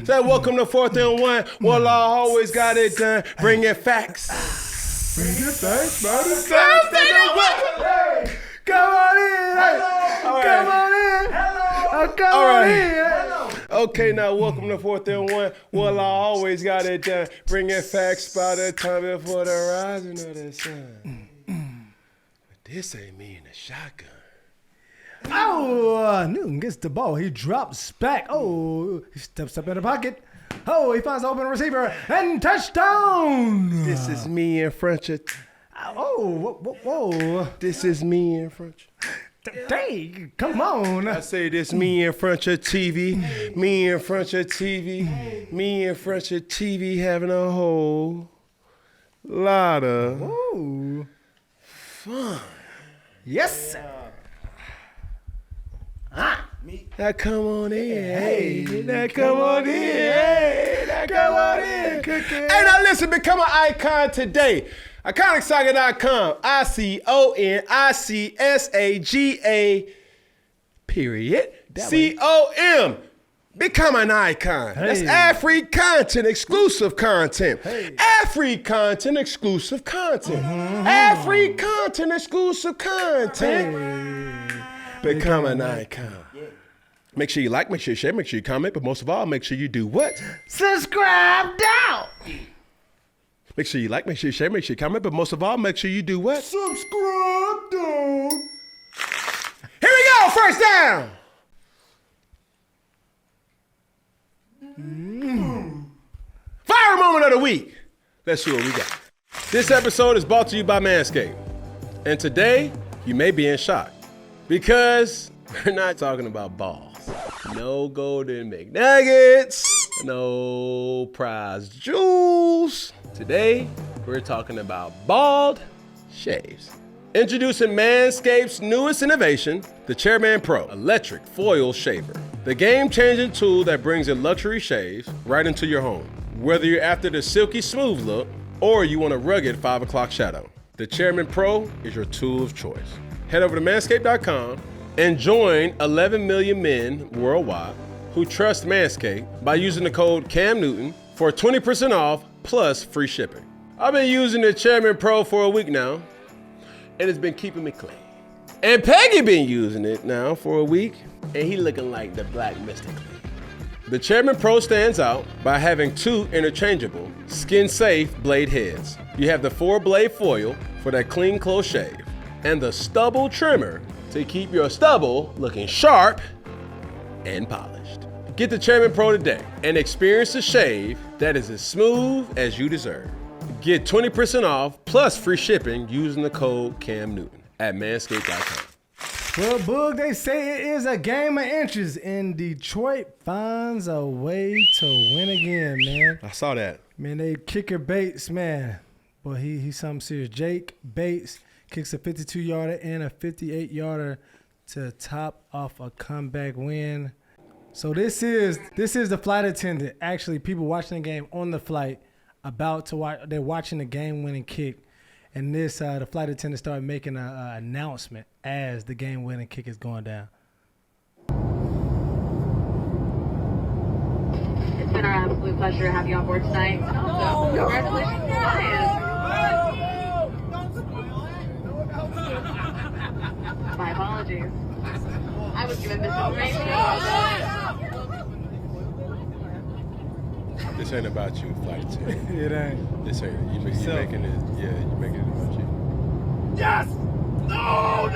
Say welcome to 4th and 1. Well, I always got it done. Bring it facts. Bring it facts, man. Hey, come on in. Hey. Come on in. Hello. Come on in. Hello. Okay, now welcome to 4th and 1. Well, I always got it done. Bring it facts by the time before the rising of the sun. But this ain't me in the shotgun. Oh, Newton gets the ball. He drops back. Oh, he steps up in the pocket. Oh, he finds the open receiver and touchdown. This is me in front of. Whoa. This is me in front. Dang, come on. I say this me in front of TV. Me in front of TV. Me in front of TV having a whole lot of fun. Yes, sir. Now come on in, hey. Now come on in, hey. Now come on in. Hey, now listen, become an icon today. IconicSaga.com. ICONICSAGA. Period. COM. Become an icon. Hey. That's ad-free content, exclusive content. Hey. Ad-free content, exclusive content. Ad-free content, exclusive content. Hey. Become an icon. Make sure you like, make sure you share, make sure you comment, but most of all, make sure you do what? Subscribe now. Make sure you like, make sure you share, make sure you comment, but most of all, make sure you do what? Subscribe now. Here we go, first down. Fire moment of the week. Let's see what we got. This episode is brought to you by Manscaped. And today, you may be in shock because we're not talking about balls. No golden McNuggets, no prize jewels. Today, we're talking about bald shaves. Introducing Manscaped's newest innovation, the Chairman Pro Electric Foil Shaver. The game-changing tool that brings a luxury shave right into your home. Whether you're after the silky smooth look or you want a rugged 5 o'clock shadow, the Chairman Pro is your tool of choice. Head over to manscaped.com and join 11 million men worldwide who trust Manscaped by using the code Cam Newton for 20% off plus free shipping. I've been using the Chairman Pro for a week now, and it's been keeping me clean. And Peggy been using it now for a week, and he looking like the Black Mr. Clean. The Chairman Pro stands out by having 2 interchangeable, skin-safe blade heads. You have the 4-blade foil for that clean close shave, and the stubble trimmer to keep your stubble looking sharp and polished. Get the Chairman Pro today and experience a shave that is as smooth as you deserve. Get 20% off plus free shipping using the code Cam Newton at manscaped.com. Well, Boog, they say it is a game of inches, and Detroit finds a way to win again, man. I saw that. Man, they kicker Bates, man. Boy, he's something serious. Jake Bates kicks a 52-yarder and a 58-yarder to top off a comeback win. So this is the flight attendant. Actually, people watching the game on the flight about to watch. They're watching the game-winning kick, and the flight attendant started making an announcement as the game-winning kick is going down. It's been our absolute pleasure to have you on board tonight. So, congratulations to the Lions. My apologies. I was given misinformation. This ain't about you, flight attendant. It ain't. This ain't. You making it. Yeah, you making it about you. Yes! No!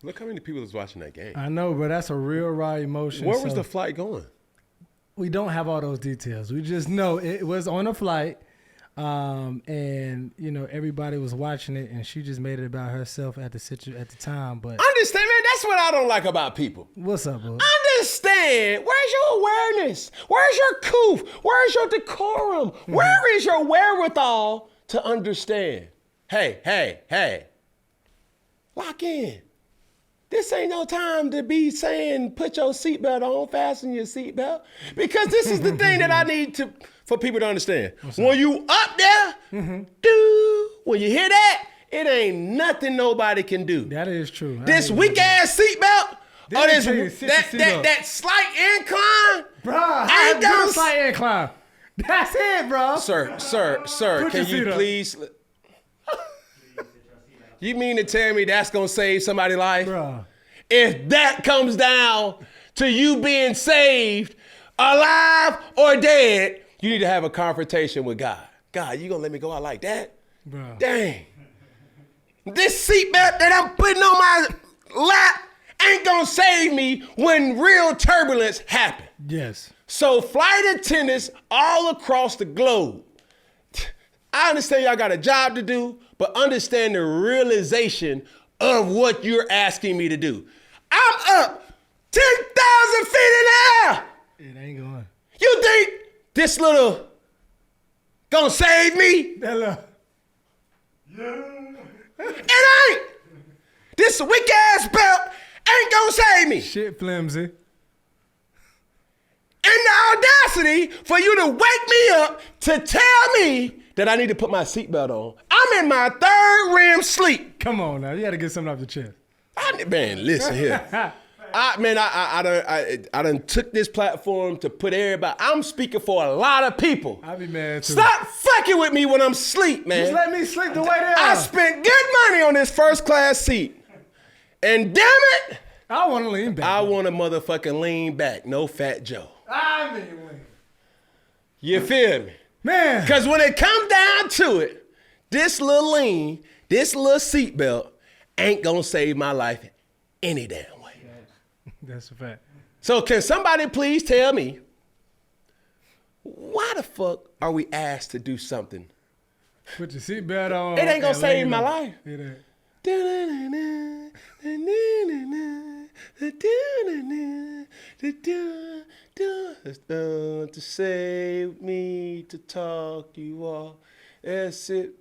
Look how many people was watching that game. I know, but that's a real raw emotion. Where was the flight going? We don't have all those details. We just know it was on a flight, and everybody was watching it, and she just made it about herself at the time. But Understand, man. That's what I don't like about people. what's up, bro? Understand. Where's your awareness? Where's your coof? Where's your decorum? Where is your wherewithal to understand? Hey. Lock in. This ain't no time to be saying put your seatbelt on, fasten your seatbelt. Because this is the thing that I need for people to understand. When you up there, do when you hear that, it ain't nothing nobody can do. That is true. This weak ass seatbelt or that slight incline, bro. I ain't got a slight incline. That's it, bro. Sir, can you please? You mean to tell me that's gonna save somebody's life? Bro. If that comes down to you being saved, alive or dead, you need to have a confrontation with God. God, you gonna let me go out like that? Bro. Dang. This seatbelt that I'm putting on my lap ain't gonna save me when real turbulence happens. Yes. So flight attendants all across the globe, I understand y'all got a job to do, but understand the realization of what you're asking me to do. I'm up 10,000 feet in the air. It ain't going. You think this little gonna save me? That little. It ain't. This weak ass belt ain't gonna save me. Shit flimsy. And the audacity for you to wake me up to tell me that I need to put my seatbelt on. I'm in my third REM sleep. Come on now, you got to get something off the chest. Man, listen here. I done took this platform to put everybody. I'm speaking for a lot of people. I be mad too. Stop fucking with me when I'm asleep, man. Just let me sleep the way they are. I spent good money on this first class seat. And damn it, I want to lean back. I want to motherfucking lean back. No Fat Joe. I mean, You feel me? man. Because when it comes down to it, this little lean, this little seatbelt ain't going to save my life any damn way. That's a fact. So can somebody please tell me, why the fuck are we asked to do something? Put your seatbelt on. It ain't going to save my life. It ain't. To save me, to talk you all. That's it.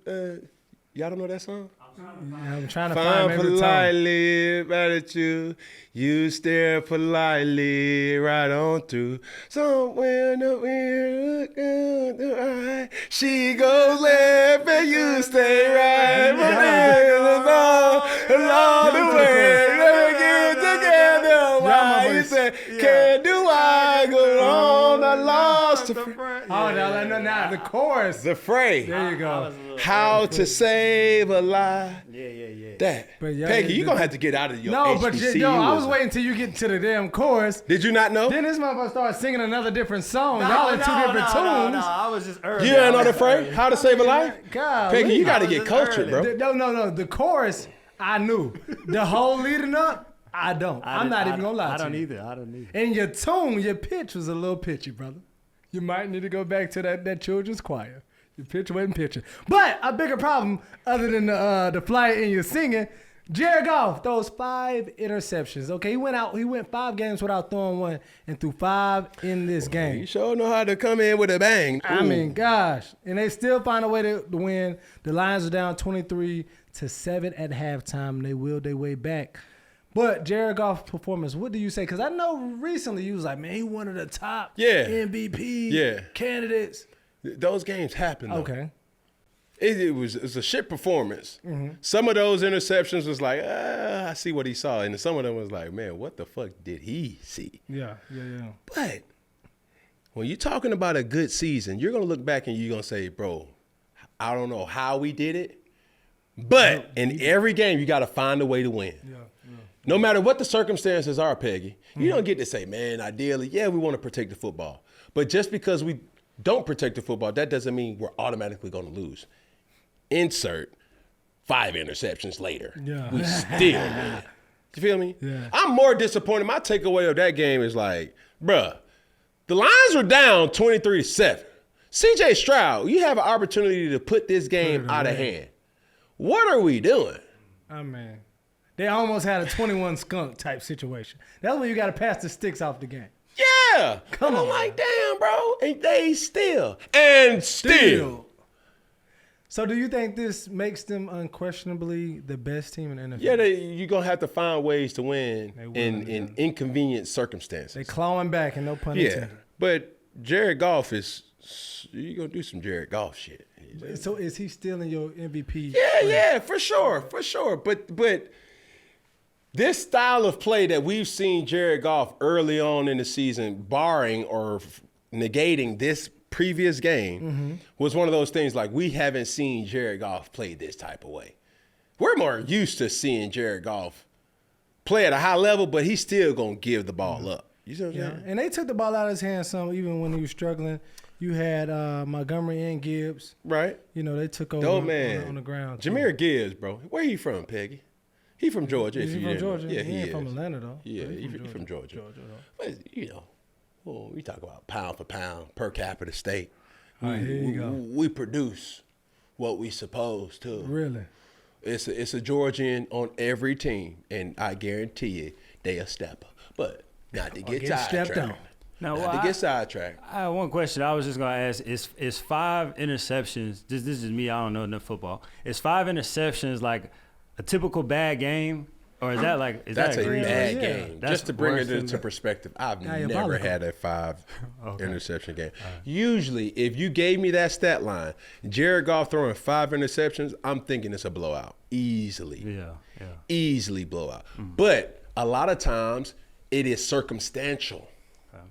Y'all don't know that song? I'm trying to find maybe politely right at you. You stare politely right on through. Somewhere in the wind, she goes left and you stay right. Along the way, let get together. Why you say, can do I go on? I lost the friend. Oh, now the chorus. The phrase. There you go. How to save a lie. Yeah. That. But yeah, Peggy, you're going to have to get out of your No, but HBCU. I was waiting till you get to the damn chorus. Did you not know? Then this motherfucker started singing another different song. Y'all in two different tunes. No, I was just early. You ain't know the phrase? How to save a life? God, Peggy, you got to I was get just cultured, early. bro. No. The chorus, I knew. The whole leading up, I don't. I'm not even going to lie to you. I don't either. And your tone, your pitch was a little pitchy, brother. You might need to go back to that children's choir. Your pitch wasn't pitching. But a bigger problem, other than the flight and your singing, Jared Goff throws 5 interceptions. Okay, he went 5 games without throwing one and threw 5 in this game. You sure know how to come in with a bang. I mean, gosh. And they still find a way to win. The Lions are down 23-7 at halftime. They willed their way back. But Jared Goff's performance, what do you say? Because I know recently you was like, man, he one of the top MVP candidates. Those games happen, though. Okay. It was a shit performance. Mm-hmm. Some of those interceptions was like, I see what he saw. And some of them was like, man, what the fuck did he see? Yeah. But when you're talking about a good season, you're going to look back and you're going to say, bro, I don't know how we did it. But in every game, you got to find a way to win. Yeah. No matter what the circumstances are, Peggy, you don't get to say, man, ideally, yeah, we want to protect the football. But just because we don't protect the football, that doesn't mean we're automatically going to lose. Insert 5 interceptions later. Yeah. We still win. You feel me? Yeah. I'm more disappointed. My takeaway of that game is like, bruh, the Lions were down 23-7. CJ Stroud, you have an opportunity to put this game out of hand. What are we doing? I mean, they almost had a 21 skunk type situation. That's when you got to pass the sticks off the game. Yeah. Come on. I'm like, damn, bro. And they still. And still. So do you think this makes them unquestionably the best team in the NFL? Yeah, you're going to have to find ways to win in inconvenient circumstances. They clawing back and no pun intended. But Jared Goff you're going to do some Jared Goff shit. So is he still in your MVP? Yeah, for sure. But this style of play that we've seen Jared Goff early on in the season, barring or negating this previous game, was one of those things like we haven't seen Jared Goff play this type of way. We're more used to seeing Jared Goff play at a high level, but he's still going to give the ball up. You see what I'm saying? And they took the ball out of his hands some, even when he was struggling. You had Montgomery and Gibbs. Right. You know, they took over on the ground. Jameer Gibbs, bro. Where he from, Peggy? He from Georgia. Is he from Georgia? Yeah, he ain't from Atlanta, though. Yeah, he from Georgia. But, you know, well, we talk about pound for pound, per capita state. All right, here you go. We produce what we supposed to. Really? It's a Georgian on every team, and I guarantee you they a stepper. But not to get sidetracked. Now, to get sidetracked. I have one question. I was just gonna ask: Is 5 interceptions? This is me. I don't know enough football. Is 5 interceptions like a typical bad game, or is that like that's that a bad game? That's just to bring it worse into perspective, I've never diabolical. had a 5 interception game. Usually, if you gave me that stat line, Jared Goff throwing 5 interceptions, I'm thinking it's a blowout easily. Yeah. Easily blowout. But a lot of times it is circumstantial.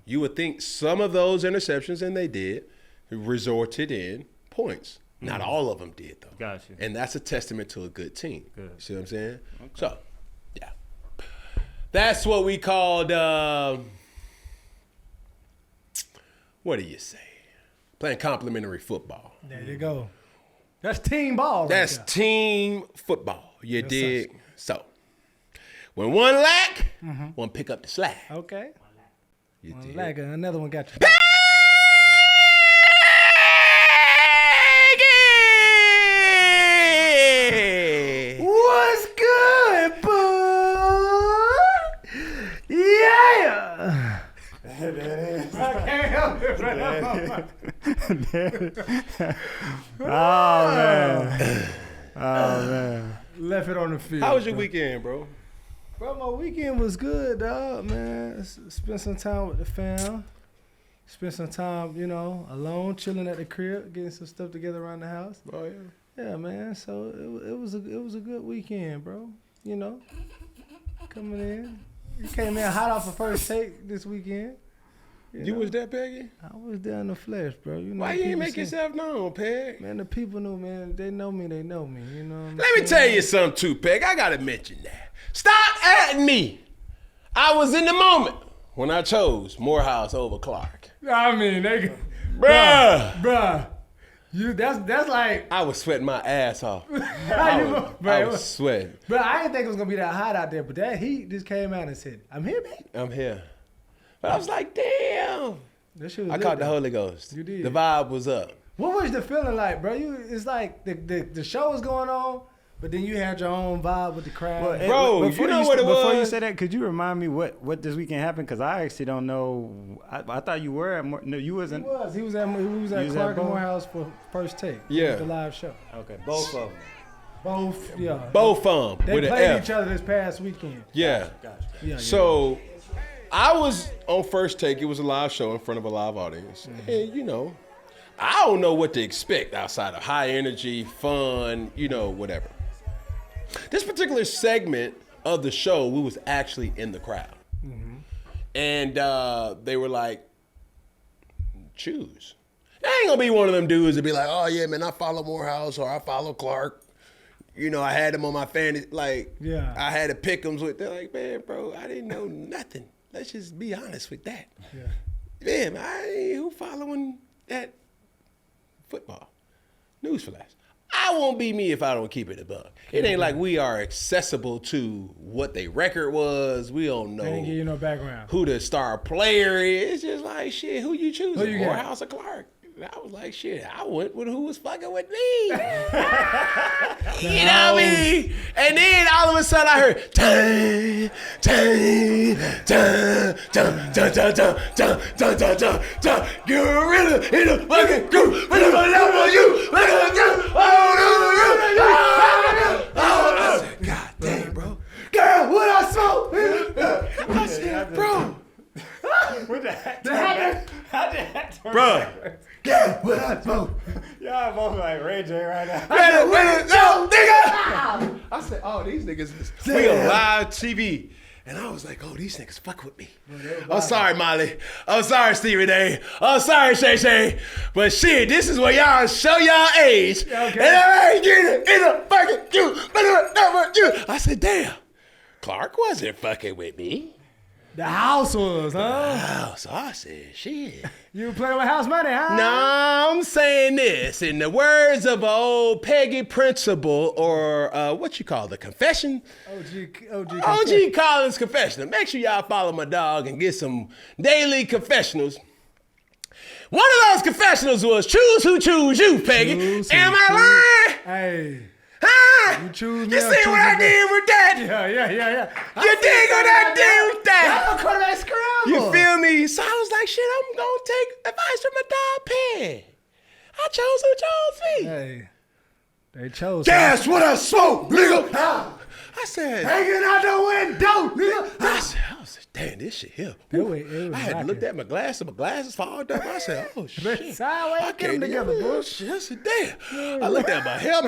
You would think some of those interceptions, and they did, resulted in points. Not all of them did, though. Gotcha. And that's a testament to a good team. Good. You see what I'm saying? Okay. So, yeah. That's what we called, what do you say? Playing complimentary football. There you go. That's team ball. That's right team football. You Yes, dig? So, when one lack, one pick up the slack. there. Okay. You One dig? lag, another one got you. What's good, bud? Yeah. I can't help it, Oh man. Left it on the field. How was your weekend, bro? Bro, my weekend was good, dog, man. Spent some time with the fam. Spent some time, you know, alone, chilling at the crib, getting some stuff together around the house. Oh, yeah. Yeah, man. So it was a good weekend, bro. You know, coming in. You came in hot off the first take this weekend. You know? was that, Peggy? I was there in the flesh, bro. You know, Why you ain't people make say- yourself known, Peg? Man, the people knew, man. They know me. You know what I'm Let me tell you something, too, Peg. I got to mention that. Stop at me. I was in the moment when I chose Morehouse over Clark. I mean, they, Bruh. That's like, I was sweating my ass off. bro, I was sweating. But I didn't think it was gonna be that hot out there. But that heat just came out and said, "I'm here, baby." I'm here. But I was like, damn. That shit was I lit, caught the though. Holy Ghost. You did. The vibe was up. What was the feeling like, bro? It's like the show was going on, but then you had your own vibe with the crowd. Bro, you know what it Before you was? say that, could you remind me what this weekend happened? Because I actually don't know. I thought you were at no, you wasn't. He was at was Clark at and Morehouse for first take. Yeah. The live show. Okay, both of them. Both, yeah. Both of them They with an played F. each other this past weekend. Yeah. Yeah. So I was on First Take. It was a live show in front of a live audience. And, you know, I don't know what to expect outside of high energy, fun, you know, whatever. This particular segment of the show, we was actually in the crowd. And they were like, choose. I ain't going to be one of them dudes that be like, oh, yeah, man, I follow Morehouse or I follow Clark. You know, I had them on my fantasy. Like, Yeah. I had to pick them with. They're like, man, bro, I didn't know nothing. Let's just be honest with that. Yeah. Man, I ain't who following that football. Newsflash. I won't be me if I don't keep it a buck. It ain't like we are accessible to what their record was. We don't They didn't give know you no background. who the star player is. It's just like, shit, who you choosing? Who you got? Morehouse or Clark? And I was like, shit, I went with who was fucking with me. You know what I mean? And then all of a sudden I heard, dun, dun, dun, dun, dun, dun, dun, dun, dun, dun, dun, dun. Gorilla in the fucking group. What am I love you? What am I do? Oh, I said, God damn, bro. Girl, what I smoke? I said, bro. What the heck? That happened. How did that turn? Bro. Yeah, what I smoke? Y'all both like oh, these niggas, we on live TV. And I was like, oh, these niggas fuck with me. I'm sorry, Molly. I'm sorry, Stevie Day. I'm sorry, Shay Shay. But shit, this is where y'all show y'all age. Okay. And I ain't getting in a fucking you. I said, damn, Clark wasn't fucking with me. The house was, huh? The house. I said, shit. You playing with house money, huh? No, I'm saying this. In the words of an old Peggy principal, or what you call the confession? OG Collins confessional. Make sure y'all follow my dog and get some daily confessionals. One of those confessionals was choose who choose you, Peggy. Am I lying? Hey. Huh? You choose me. You see what I did with that? Yeah. You dig what I did with that? I'm a quarterback scramble. You feel me? So I was like, shit, I'm going to take advice from my dog, Peg. I chose who chose me. Hey, they chose. That's what I smoke, nigga. I said, hanging out the window, nigga. I said, damn, this shit here. I had to look at my glasses fogged up. I said, oh shit. I get them together, bro. I said, damn. I looked at my hair.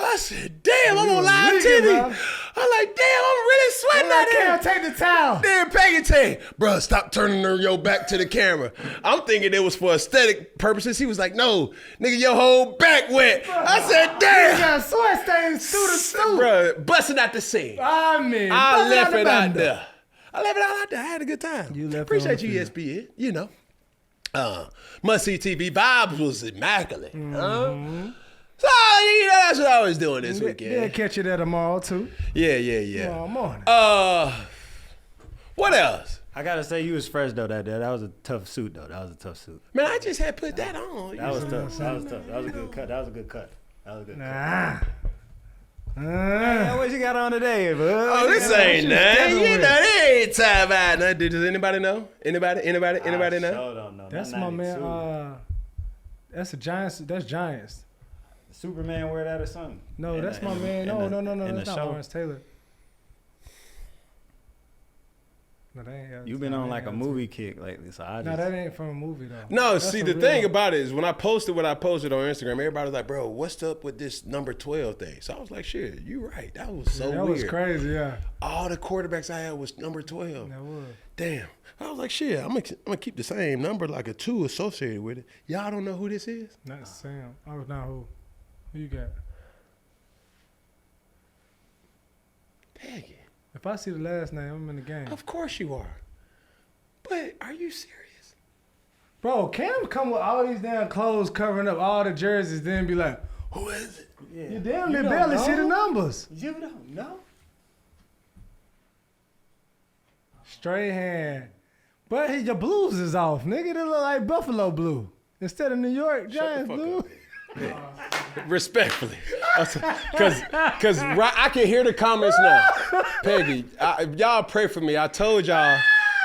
I said, damn, I'm on live TV. I'm like, damn, I'm really sweating out here. I can't take the towel. Then Peggy tell, bro, stop turning your back to the camera. I'm thinking it was for aesthetic purposes. He was like, no, nigga, your whole back wet. I said, damn. You got sweat stains through the suit. Bro, busting out the scene. I mean, I left it out there. I had a good time. You left Appreciate you, ESPN. You know. Must see TV vibes was immaculate. So, you know, that's what I was doing this weekend. They'll catch you there tomorrow, too. Yeah. Tomorrow morning. What else? I gotta say, you was fresh though that day. That was a tough suit though. That was a tough suit. Man, I just had put that on. That was tough. That was a good cut. That was a good cut. Man, what you got on today, bud? Oh, this ain't nothing. You know, they ain't time about nothing. Does anybody know? Anybody know? Sure don't know. That's my man. That's the Giants. That's Giants. Superman wear that or something? No, that's my man. No. That's not Lawrence Taylor. No, that ain't. You've been on like a movie kick lately, so I just. No, that ain't from a movie though. No, that's see, the thing about it is when I posted what I posted on Instagram, everybody was like, bro, what's up with this number 12 thing? So I was like, shit, you right. That was so weird. That was crazy, yeah. All the quarterbacks I had was number 12. That was. Damn. I was like, shit, I'm gonna keep the same number, like a 2 associated with it. Y'all don't know who this is? Not Sam. Oh, not who. Who you got? Peggy. If I see the last name, I'm in the game. Of course you are. But are you serious? Bro, Cam come with all these damn clothes covering up all the jerseys, then be like, who is it? Yeah. You damn near barely see the numbers. You don't know? Straight hand. But your blues is off, nigga. They look like Buffalo blue instead of New York Giants blue. Yeah. Respectfully, because I can hear the comments now. Peggy, y'all pray for me. I told y'all.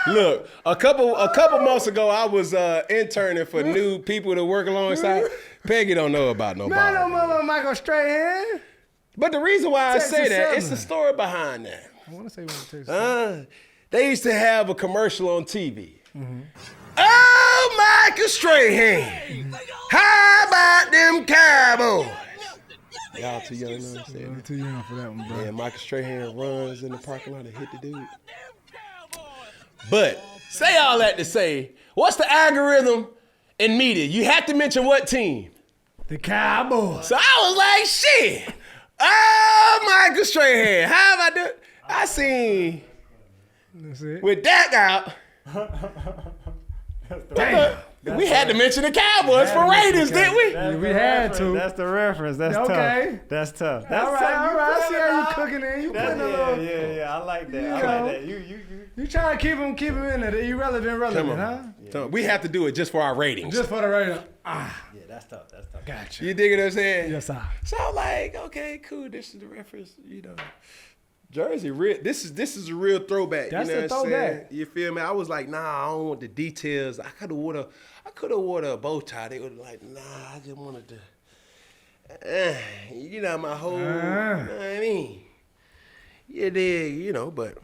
Look, a couple months ago, I was interning for new people to work alongside. Peggy don't know about no ball. Man, I don't know about Michael Strahan. But the reason why I say that, it's the story behind that. I want to say what they used to have a commercial on TV. Mm-hmm. Oh, Michael Strahan. How about them Cowboys? Y'all too young to understand that. Too young for that one, bro. Yeah, Michael Strahan runs in the parking lot and hit the dude. But say all that to say, what's the algorithm in media? You have to mention what team? The Cowboys. So I was like, shit. Oh, Michael Strahan. How about that? I seen with that out. Damn. We had to mention the Cowboys for Raiders, didn't we? We had to. That's the reference. That's okay. Tough. That's tough. All right. I see how you cooking there. You putting a little. Yeah. I like that. You trying to keep him in there. Irrelevant, huh? Yeah. We have to do it just for our ratings. Just for the rating. Yeah, that's tough. Gotcha. You dig what I'm saying? Yes, sir. So I'm like, okay, cool. This is the reference, you know. Jersey, this is a real throwback. That's you know a throwback. Saying? You feel me? I was like, nah, I don't want the details. I could have wore a bow tie. They would like, nah, I just wanted to, you know, my whole, you know what I mean? You dig, you know, but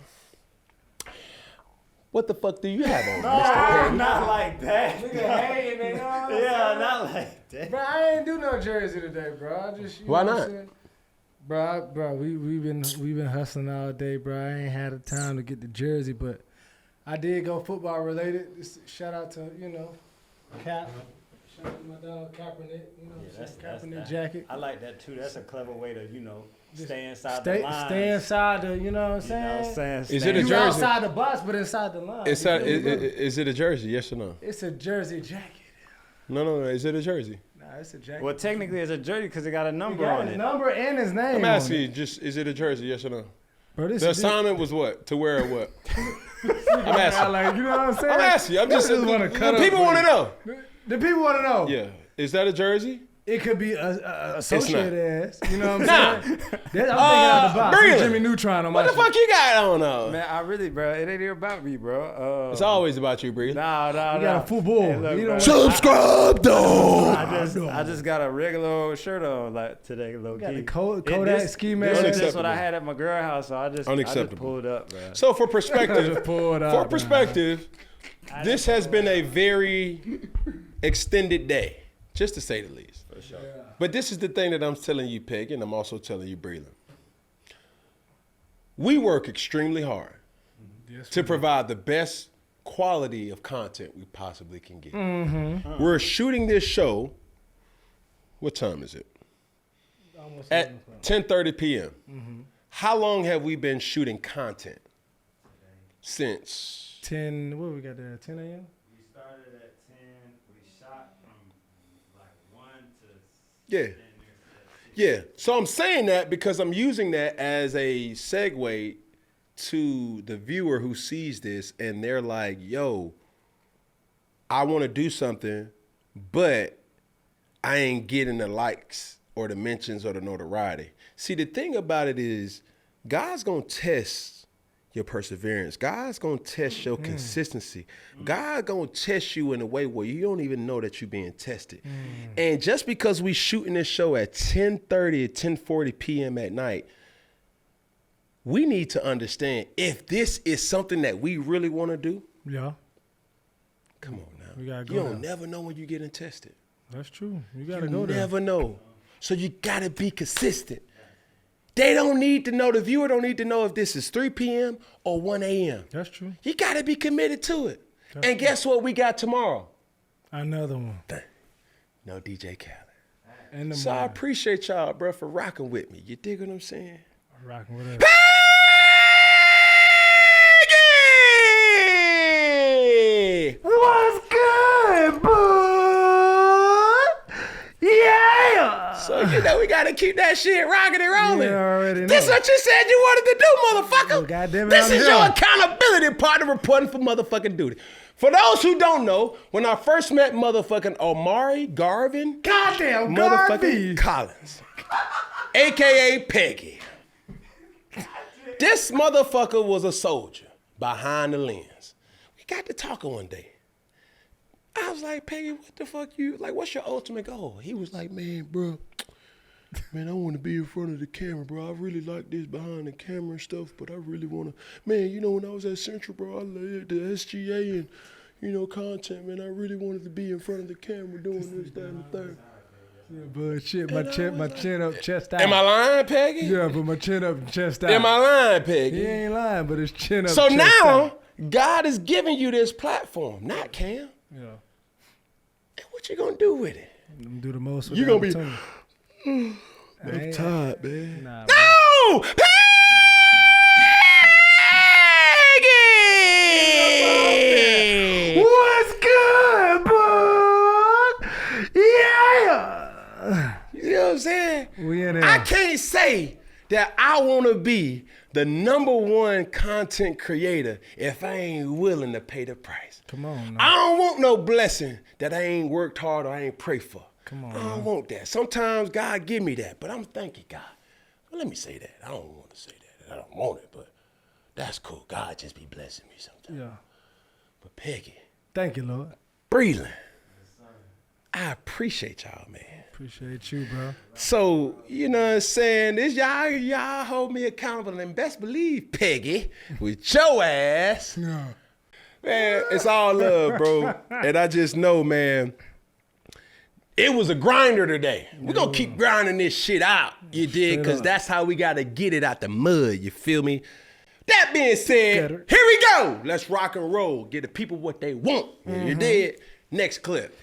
what the fuck do you have on, Mr. Perry? Not like that. Nigga, hey, nigga. Yeah, not like that. Bro, I ain't do no jersey today, bro. I just, Why not? Bro, we've been hustling all day, bro. I ain't had the time to get the jersey, but I did go football related. Shout out to Cap. Shout out to my dog Kaepernick. Kaepernick jacket. I like that too. That's a clever way to stay inside the line. Stay inside the, you know what I'm saying? Is it a You jersey? outside the box, but inside the line. Is it a jersey? Yes or no? It's a jersey jacket. No. Is it a jersey? Nah, it's a jacket. Well, technically, it's a jersey because it got a number He got on his it. number and his name. I'm on asking you, it. just is it a jersey? Yes or no? Bro, The assignment was what? To wear what? I'm I asking. like, you know what I'm saying? I'm asking you. I'm just want to cut up. people want to know. The people want to know. Yeah. Is that a jersey? It could be a associate ass. You know what I'm Nah. saying? I'm thinking out the box. Breland. Jimmy Neutron on my What the fuck you got on? Man, I really, bro, it ain't even about me, bro. It's always about you, Bree. Nah. You got a football. Hey, look, You bro, don't Subscribe, dog. I just got a regular old shirt on like today, low got key. the Kodak ski mask. This is Unacceptable. just what I had at my girl house, so I just Unacceptable. pulled up, bro. So for perspective, Pull it out, this has been a very extended day, just to say the least. For sure. But this is the thing that I'm telling you, Peg, and I'm also telling you, Breland. We work extremely hard to provide the best quality of content we possibly can get. Mm-hmm. We're shooting this show. What time is it? Almost At 10:30 p.m. Mm-hmm. How long have we been shooting content? Since 10, what we got there, 10 a.m.? We started at 10. We shot from like 1 to Yeah. 10. Yeah. So I'm saying that because I'm using that as a segue to the viewer who sees this and they're like, yo, I want to do something, but I ain't getting the likes or the mentions or the notoriety. See, the thing about it is God's going to test your perseverance. God's going to test your consistency. God going to test you in a way where you don't even know that you're being tested. And just because we shooting this show at 10:30 or 10:40 p.m. at night, we need to understand if this is something that we really want to do. Yeah, Come on now. We gotta go You don't now. never know when you're getting tested. that's true. You got to You go there. never know. So you got to be consistent. They don't need to know, the viewer don't need to know if this is 3 p.m. or 1 a.m. That's true. You got to be committed to it. That's And guess what we got tomorrow? Another one. No DJ Khaled. And the So I morning. appreciate y'all, bro, for rocking with me. You dig what I'm saying? Rocking with us. Peggy! What's good, bud? Yeah! So, we got to keep that shit rocking and rolling. You already know. This what you said you wanted to do, motherfucker. Well, goddamn it, This I'm is here. your accountability partner reporting for motherfucking duty. For those who don't know, when I first met motherfucking Omari Garvin, Goddamn, motherfucking Garvey. Collins, a.k.a. Peggy. This motherfucker was a soldier behind the lens. We got to talking one day. I was like, Peggy, what the fuck what's your ultimate goal? He was like, man, bro, I want to be in front of the camera, bro. I really like this behind the camera and stuff, but I really want to, man, when I was at Central, bro, I loved the SGA and, content, man. I really wanted to be in front of the camera doing this, that, and the third. Yeah, but shit, my chin up, chest out. Am I lying, Peggy? Yeah, but my chin up, chest out. Am I lying, Peggy? He ain't lying, but his chin up, So chest now, out. God is giving you this platform, not Cam. Yeah. And what you gonna do with it? I'm gonna do the most with You the gonna be- opportunity. I'm tired, man. Nah, No! Peggy! What's good, bud? Yeah! You know what I'm saying? We in there. I can't say that I want to be the #1 content creator if I ain't willing to pay the price. Come on, I now. don't want no blessing that I ain't worked hard or I ain't prayed for. Come on, I don't man. want that. Sometimes God give me that, but I'm thanking God. Well, let me say that. I don't want to say that. I don't want it, but that's cool. God just be blessing me sometimes. Yeah. But Peggy, Thank you, Lord. Breland, I appreciate y'all, man. Appreciate you, bro. So, you know what I'm saying? This y'all hold me accountable, and best believe, Peggy, with your ass. Yeah. Man, it's all love, bro. And I just know, man, It was a grinder today. We're going to keep grinding this shit out, you dig? Because that's how we got to get it out the mud, you feel me? That being said, here we go. Let's rock and roll. Get the people what they want. You dig? Next clip.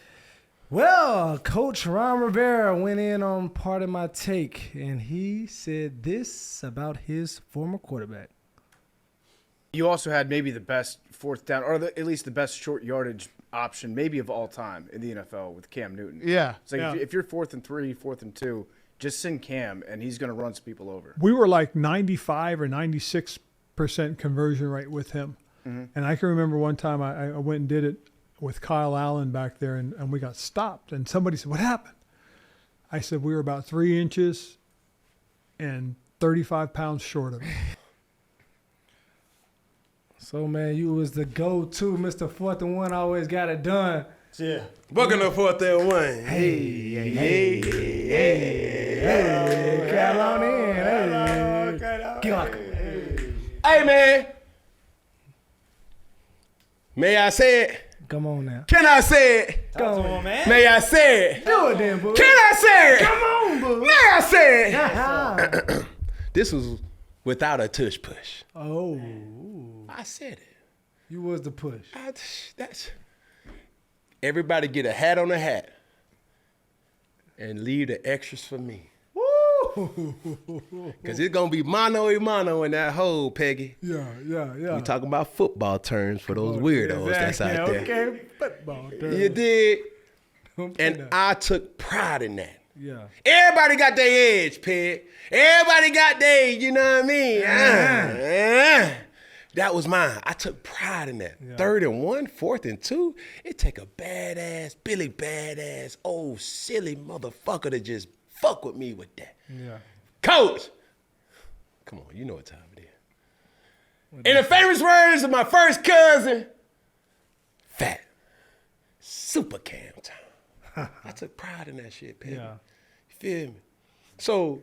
Well, Coach Ron Rivera went in on part of my take, and he said this about his former quarterback. You also had maybe the best fourth down, or at least the best short yardage option, maybe of all time in the NFL with Cam Newton. Yeah. It's like if you're 4th and 3, 4th and 2, just send Cam, and he's going to run some people over. We were like 95 or 96% conversion rate with him. And I can remember one time I went and did it with Kyle Allen back there, and we got stopped. And somebody said, "What happened?" I said, "We were about 3 inches and 35 pounds short of it." So, man, you was the go-to, Mr. 4th and 1, always got it done. Yeah. Welcome to 4th and 1. Hey. Cat on in. Hey, man. May I say it? Come on now. Can I say it? Come on, man. May I say it? Do it then, boo. Can I say it? Come on, boo. May I say it? Uh-huh. This was without a tush push. Oh. I said it. You was the push. That's everybody get a hat on a hat and leave the extras for me. Woo! Because it's going to be mano a mano in that hole, Peggy. Yeah. We talking about football terms for those weirdos that's out there. Okay, football. You did. And I took pride in that. Yeah. Everybody got their edge, Peg. Everybody got their, you know what I mean? That was mine. I took pride in that. Yeah. 3rd and 1, 4th and 2. It take a badass, Billy badass, old silly motherfucker to just fuck with me with that. Yeah. Coach! Come on, you know what time it is. In the famous words of my first cousin, fat, super Cam time. I took pride in that shit, Peg. Yeah. You feel me? So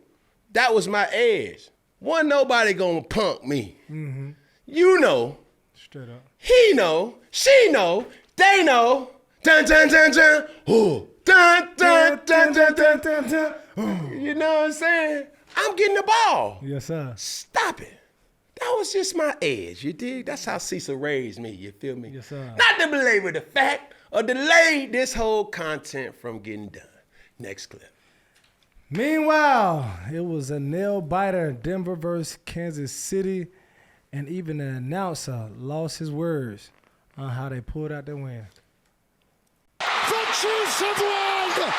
that was my edge. Wasn't nobody gonna punk me. Mm-hmm. You know. Straight up. He know. She know. They know. Dun dun dun dun. Ooh. Dun dun dun dun dun dun dun. You know what I'm saying? I'm getting the ball. Yes, sir. Stop it. That was just my edge, you dig? That's how Cecil raised me, you feel me? Yes, sir. Not to belabor the fact or delay this whole content from getting done. Next clip. Meanwhile, it was a nail biter, Denver versus Kansas City, and even the announcer lost his words on how they pulled out the win. The Chiefs have won!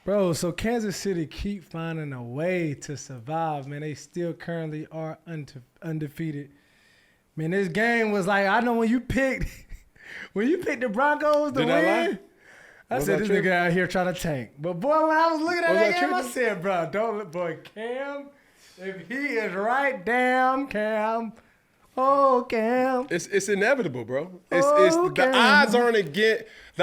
Bro, so Kansas City keep finding a way to survive, man. They still currently are undefeated. Man, this game was like, I know when you picked the Broncos to win, I said this nigga out here trying to tank. But boy, when I was looking at that game, I said, bro, Cam, if he is right, damn Cam. Oh, Cam. It's inevitable, bro. The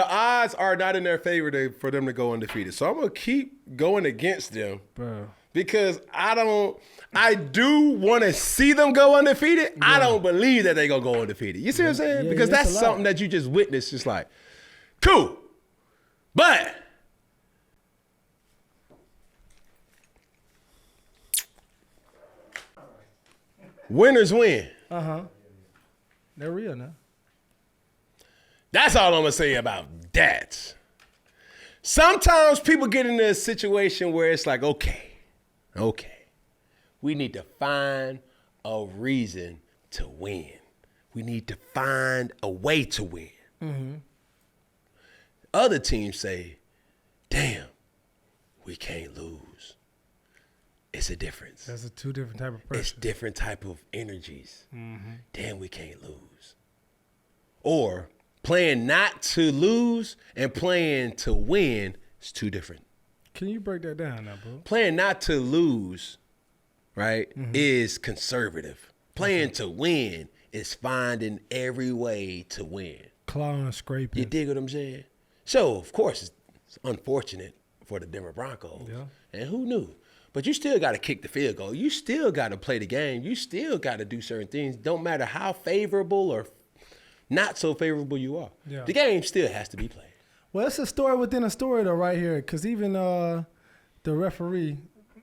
odds are not in their favor for them to go undefeated. So I'm gonna keep going against them, bro, because I do want to see them go undefeated. Yeah. I don't believe that they gonna go undefeated. You see what I'm saying? Yeah, because that's something that you just witnessed. Just like, cool, but winners win. They're real now. That's all I'm gonna say about that. Sometimes people get into a situation where it's like, okay, we need to find a reason to win. We need to find a way to win. Mm-hmm. Other teams say, damn, we can't lose. It's a difference. That's a two different type of pressure. It's different type of energies. Mm-hmm. Damn, we can't lose. Or playing not to lose and playing to win is two different. Can you break that down now, bro? Playing not to lose, right, is conservative. Playing to win is finding every way to win. Clawing and scraping. You dig what I'm saying? So, of course, it's unfortunate for the Denver Broncos. Yeah. And who knew? but you still got to kick the field goal. You still got to play the game. You still got to do certain things. Don't matter how favorable or not so favorable you are. Yeah. The game still has to be played. Well, it's a story within a story, though, right here, because even the referee,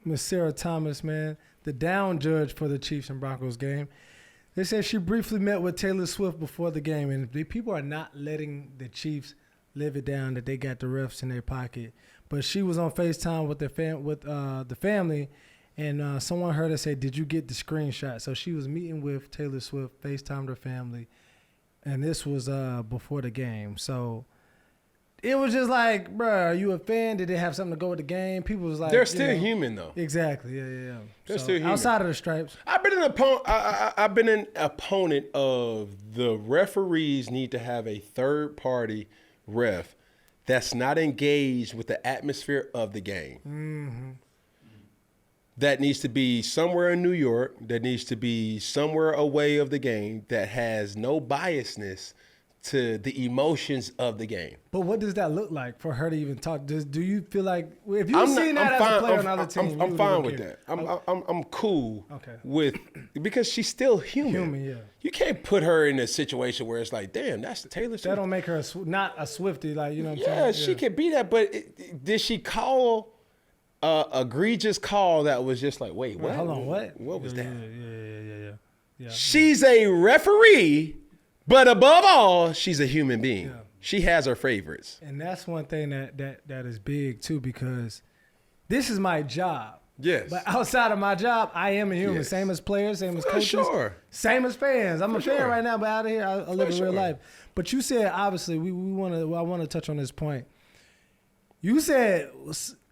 Miss Sarah Thomas, man, the down judge for the Chiefs and Broncos game, they said she briefly met with Taylor Swift before the game, and the people are not letting the Chiefs live it down that they got the refs in their pocket. But she was on FaceTime with the family, and someone heard her say, "Did you get the screenshot?" So she was meeting with Taylor Swift, FaceTimed her family, and this was before the game. So it was just like, bro, are you a fan? Did it have something to go with the game? People was like, They're still human, though. Exactly, yeah. They're still human. Outside of the stripes. I've been an opponent of the referees need to have a third-party ref that's not engaged with the atmosphere of the game. Mm-hmm. That needs to be somewhere in New York, that needs to be somewhere away of the game, that has no biasness to the emotions of the game. But what does that look like for her to even talk? Do you feel like if you've seen that as a player on another team, I'm fine with that. I'm cool with because she's still human. Human, yeah. You can't put her in a situation where it's like, damn, that's Taylor Swift. That don't make her not a Swiftie, like, you know what I'm saying? Yeah, she could be that, but did she call egregious call that was just like, wait, what? Hold on, what? What was that? Yeah. She's a referee, but above all, she's a human being. Yeah. She has her favorites. And that's one thing that is big, too, because this is my job. Yes. But outside of my job, I am a human. Yes. Same as players, same as coaches. Sure. Same as fans. I'm a fan right now, but out of here, I live in real life. But you said, obviously, I want to touch on this point. You said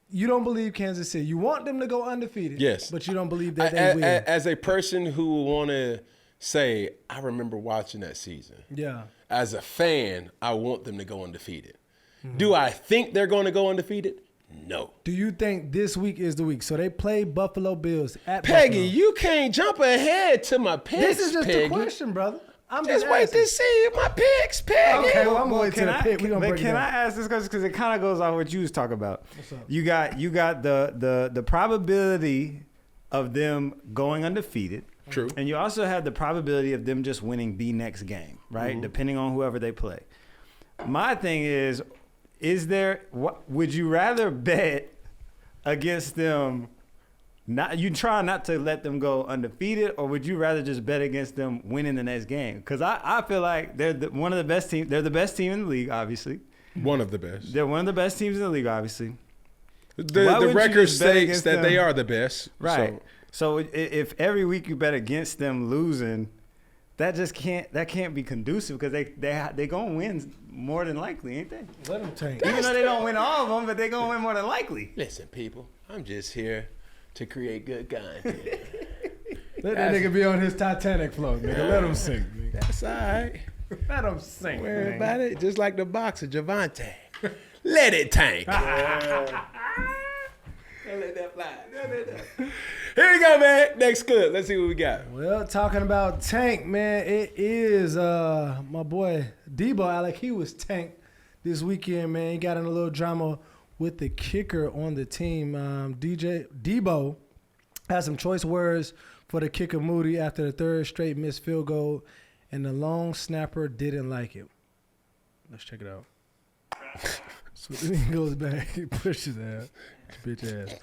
you don't believe Kansas City. You want them to go undefeated. Yes. But you don't believe that they will. As a person who want to say, I remember watching that season. Yeah. As a fan, I want them to go undefeated. Mm-hmm. Do I think they're going to go undefeated? No. Do you think this week is the week? So they play Buffalo Bills at Peggy, Buffalo. You can't jump ahead to my picks, This is just Peggy. a question, brother. I'm just wait to see my picks, Peggy. Okay, well, I'm going to the pick. Can I ask this question? Because it kind of goes off what you was talking about. What's up? You got the probability of them going undefeated. True. And you also have the probability of them just winning the next game, right? Mm-hmm. Depending on whoever they play. My thing is would you rather bet against them? You try not to let them go undefeated, or would you rather just bet against them winning the next game? Because I feel like they're one of the best teams. They're the best team in the league, obviously. One of the best. They're one of the best teams in the league, obviously. The record states that they are the best. Right. So if every week you bet against them losing, that can't be conducive, because they gonna win more than likely, ain't they? Let them tank. Even though they don't win all of them, but they gonna win more than likely. Listen, people, I'm just here to create good content. Let that nigga be on his Titanic float, nigga. Let him sink, nigga. That's all right. Let him sink. Don't worry about it. Just like the boxer, Javante. Let it tank. Let that fly. Here we go, man. Next clip. Let's see what we got. Well, talking about tank, man, it is my boy Deebo, Alec. He was tanked this weekend, man. He got in a little drama with the kicker on the team. Deebo had some choice words for the kicker Moody after the third straight missed field goal, and the long snapper didn't like it. Let's check it out. So then he goes back, he pushes out. Bitch ass.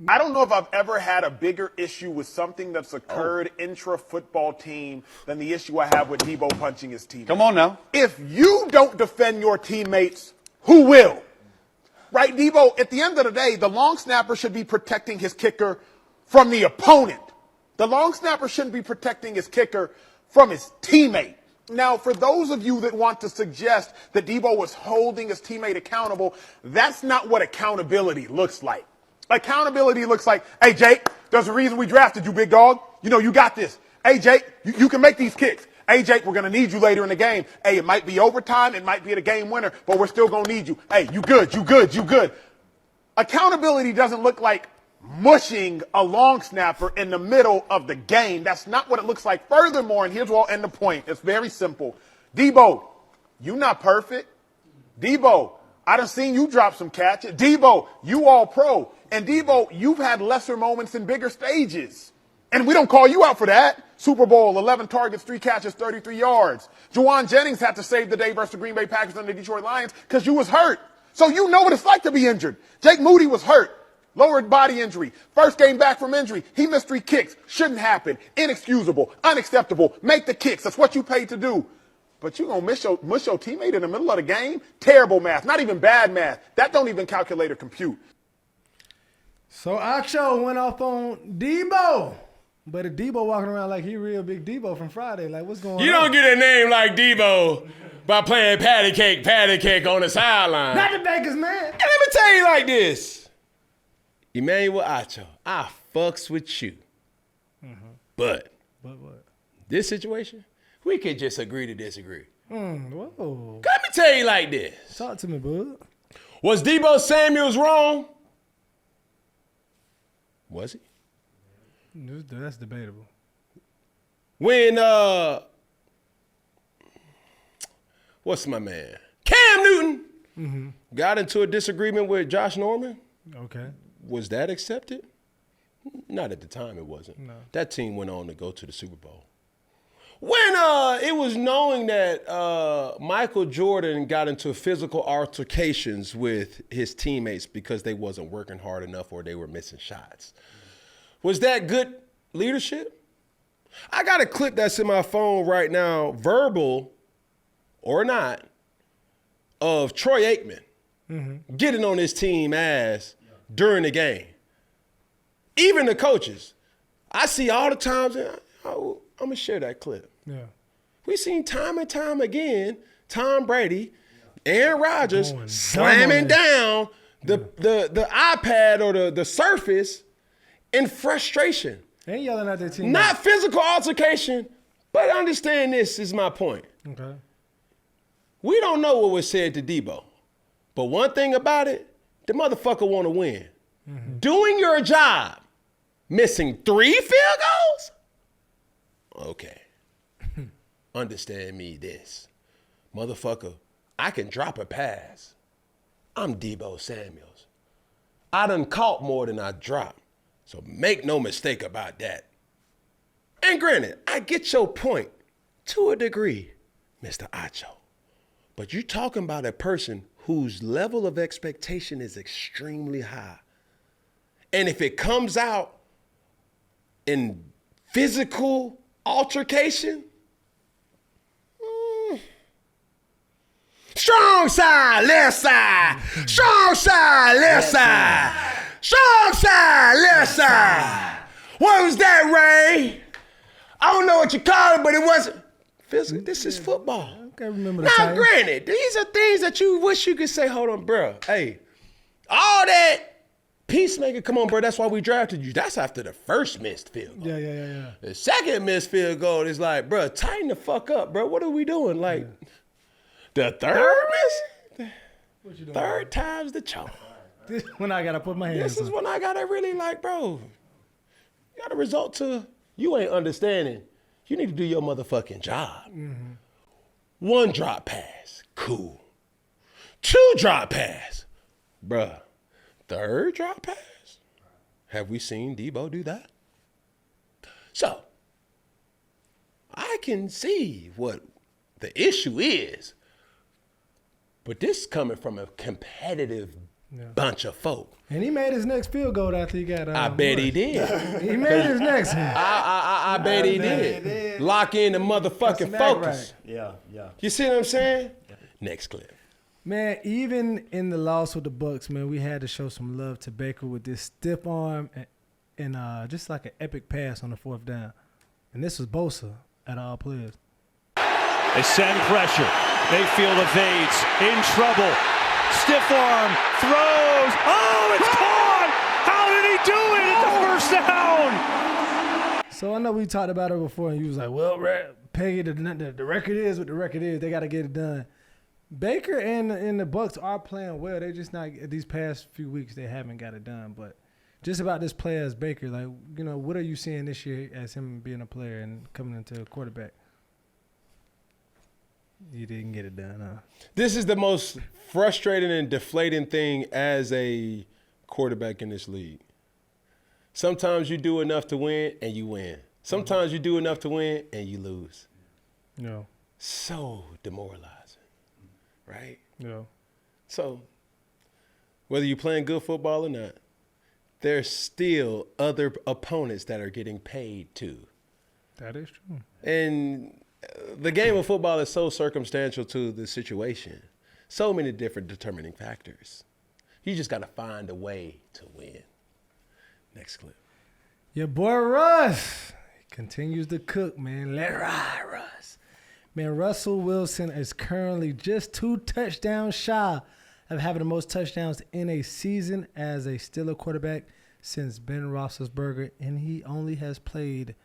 I don't know if I've ever had a bigger issue with something that's occurred intra-football team than the issue I have with Deebo punching his teammates. Come on now. If you don't defend your teammates, who will? Right, Deebo, at the end of the day, the long snapper should be protecting his kicker from the opponent. The long snapper shouldn't be protecting his kicker from his teammate. Now, for those of you that want to suggest that Deebo was holding his teammate accountable, that's not what accountability looks like. Accountability looks like, hey, Jake, there's a reason we drafted you, big dog. You know, you got this. Hey, Jake, you can make these kicks. Hey, Jake, we're going to need you later in the game. Hey, it might be overtime. It might be the game winner, but we're still going to need you. Hey, you good, you good, you good. Accountability doesn't look like mushing a long snapper in the middle of the game. That's not what it looks like. Furthermore, and here's where I'll end the point. It's very simple. Deebo, you not perfect. Deebo, I done seen you drop some catches. Deebo, you all pro. And Deebo, you've had lesser moments in bigger stages. And we don't call you out for that. Super Bowl, 11 targets, 3 catches, 33 yards. Juwan Jennings had to save the day versus the Green Bay Packers and the Detroit Lions because you was hurt. So you know what it's like to be injured. Jake Moody was hurt. Lower body injury. First game back from injury. He missed 3 kicks. Shouldn't happen. Inexcusable. Unacceptable. Make the kicks. That's what you paid to do. But you gonna miss your teammate in the middle of the game? Terrible math. Not even bad math. That don't even calculate or compute. So Acho went off on Deebo. But if Deebo walking around like he real big Deebo from Friday, like what's going on? You don't get a name like Deebo by playing patty cake on the sideline. Not the Bakers, man. And let me tell you like this. Emmanuel Acho, I fucks with you. But what? This situation, we could just agree to disagree. Whoa. Let me tell you like this. Talk to me, bud. Was Deebo Samuels wrong? Was he? That's debatable. When, what's my man? Cam Newton got into a disagreement with Josh Norman. Okay. Was that accepted? Not at the time, it wasn't. No. That team went on to go to the Super Bowl. When it was knowing that Michael Jordan got into physical altercations with his teammates because they wasn't working hard enough or they were missing shots. Was that good leadership? I got a clip that's in my phone right now, verbal or not, of Troy Aikman getting on his team ass during the game. Even the coaches. I see all the times, and I'm going to share that clip. Yeah. We've seen time and time again, Tom Brady, Aaron Rodgers Going slamming dumb on down the iPad or the Surface in frustration. They ain't yelling at their team. Not physical altercation, but understand this is my point. Okay. We don't know what was said to Deebo. But one thing about it, the motherfucker want to win. Doing your job, missing 3 field goals? Okay. Understand me this. Motherfucker, I can drop a pass. I'm Deebo Samuels. I done caught more than I dropped. So make no mistake about that. And granted, I get your point to a degree, Mr. Acho. But you're talking about a person whose level of expectation is extremely high. And if it comes out in physical altercation, strong side, left side, strong side, left side, strong side, left side. What was that, Ray? I don't know what you call it, but it wasn't physical. This is football. I can't remember the Now, time. granted, these are things that you wish you could say, hold on, bro. Hey, all that peacemaker, come on, bro. That's why we drafted you. That's after the first missed field goal. Yeah. The second missed field goal is like, bro, tighten the fuck up, bro. What are we doing? Like, the third miss? What you doing? Third time's the charm. This when I gotta put my hands This is on. when I gotta really like, bro, you gotta resort to, you ain't understanding. You need to do your motherfucking job. 1 drop pass, cool. 2 drop pass, bruh. 3rd drop pass? Have we seen Deebo do that? So, I can see what the issue is, but this is coming from a competitive bunch of folk. And he made his next field goal after he got. I bet he did. He made his next one. I bet he did. Lock in the motherfucking Smack focus. right. Yeah. You see what I'm saying? Next clip. Man, even in the loss with the Bucks, man, we had to show some love to Baker with this stiff arm and just like an epic pass on the 4th down. And this was Bosa at all players. They send pressure. Mayfield evades. In trouble. Stiff arm. Throws. Oh, it's caught! How did he do it at the first down? So I know we talked about it before, and you was like, well, Peggy, the record is what the record is. They got to get it done. Baker and the Bucks are playing well. They just not, these past few weeks, they haven't got it done. But just about this player as Baker, like, you know, what are you seeing this year as him being a player and coming into a quarterback? You didn't get it done, huh? This is the most frustrating and deflating thing as a quarterback in this league. Sometimes you do enough to win and you win. Sometimes you do enough to win and you lose. No. So demoralizing, right? No. So whether you're playing good football or not, there's still other opponents that are getting paid too. That is true. And the game of football is so circumstantial to the situation. So many different determining factors. You just got to find a way to win. Next clip. Your boy Russ continues to cook, man. Let it ride, Russ. Man, Russell Wilson is currently just 2 touchdowns shy of having the most touchdowns in a season as a Steelers quarterback since Ben Roethlisberger, and he only has played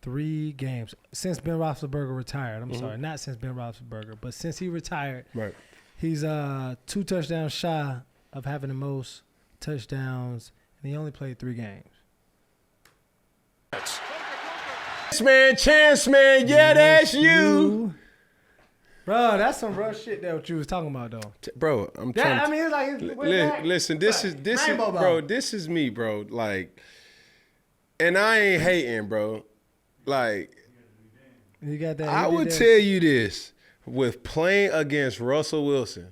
3 games since Ben Roethlisberger retired. I'm sorry, not since Ben Roethlisberger, but since he retired. Right. He's 2 touchdowns shy of having the most touchdowns, and he only played 3 games. Chance man, yeah, that's you. Bro, that's some rough shit that what you was talking about, though. Bro, I'm trying Yeah, I mean, it's like... listen, this is bro, this is me, bro. Like, and I ain't hating, bro. Like, You got that. I would tell you this, with playing against Russell Wilson,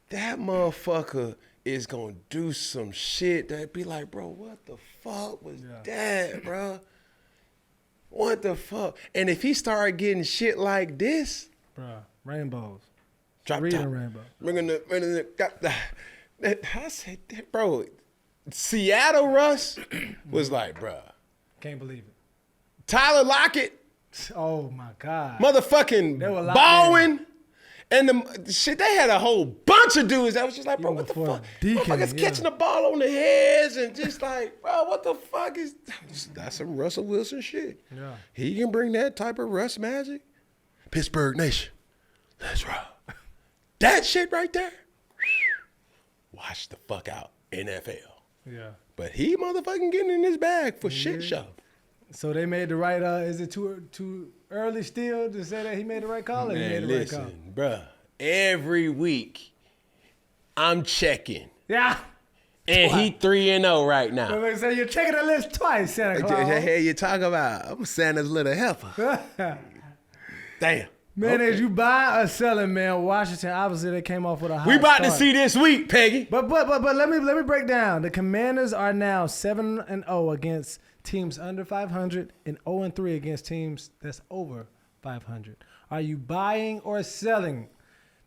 that motherfucker is going to do some shit that be like, bro, what the fuck was that, bro? What the fuck? And if he started getting shit like this, Bro, rainbows. drop Reading top. rainbow. I said, bro, Seattle Russ was like, bro. Can't believe it. Tyler Lockett, Oh, my God. They were motherfucking locked Baldwin, and the shit, they had a whole bunch of dudes that was just like, bro, what the before fuck? Deacon, Motherfuckers yeah. catching the ball on the heads and just like, bro, what the fuck is that's some Russell Wilson shit. Yeah. He can bring that type of Russ magic. Pittsburgh Nation, let's rock. That shit right there, watch the fuck out, NFL. Yeah. But he motherfucking getting in his bag for shit show. So they made the right, is it too early still to say that he made the right call or he made Man, the right call? listen, bruh, every week I'm checking. Yeah. And he 3-0 right now. So you're checking the list twice, Santa Claus. Hey, you talk about, I'm Santa's little helper. Damn. Man, Okay. as you buy or selling, man, Washington, obviously they came off with a hot We about to start. see this week, Peggy. But let me break down. The Commanders are now 7-0 against teams under 500 and 0-3 against teams that's over 500. Are you buying or selling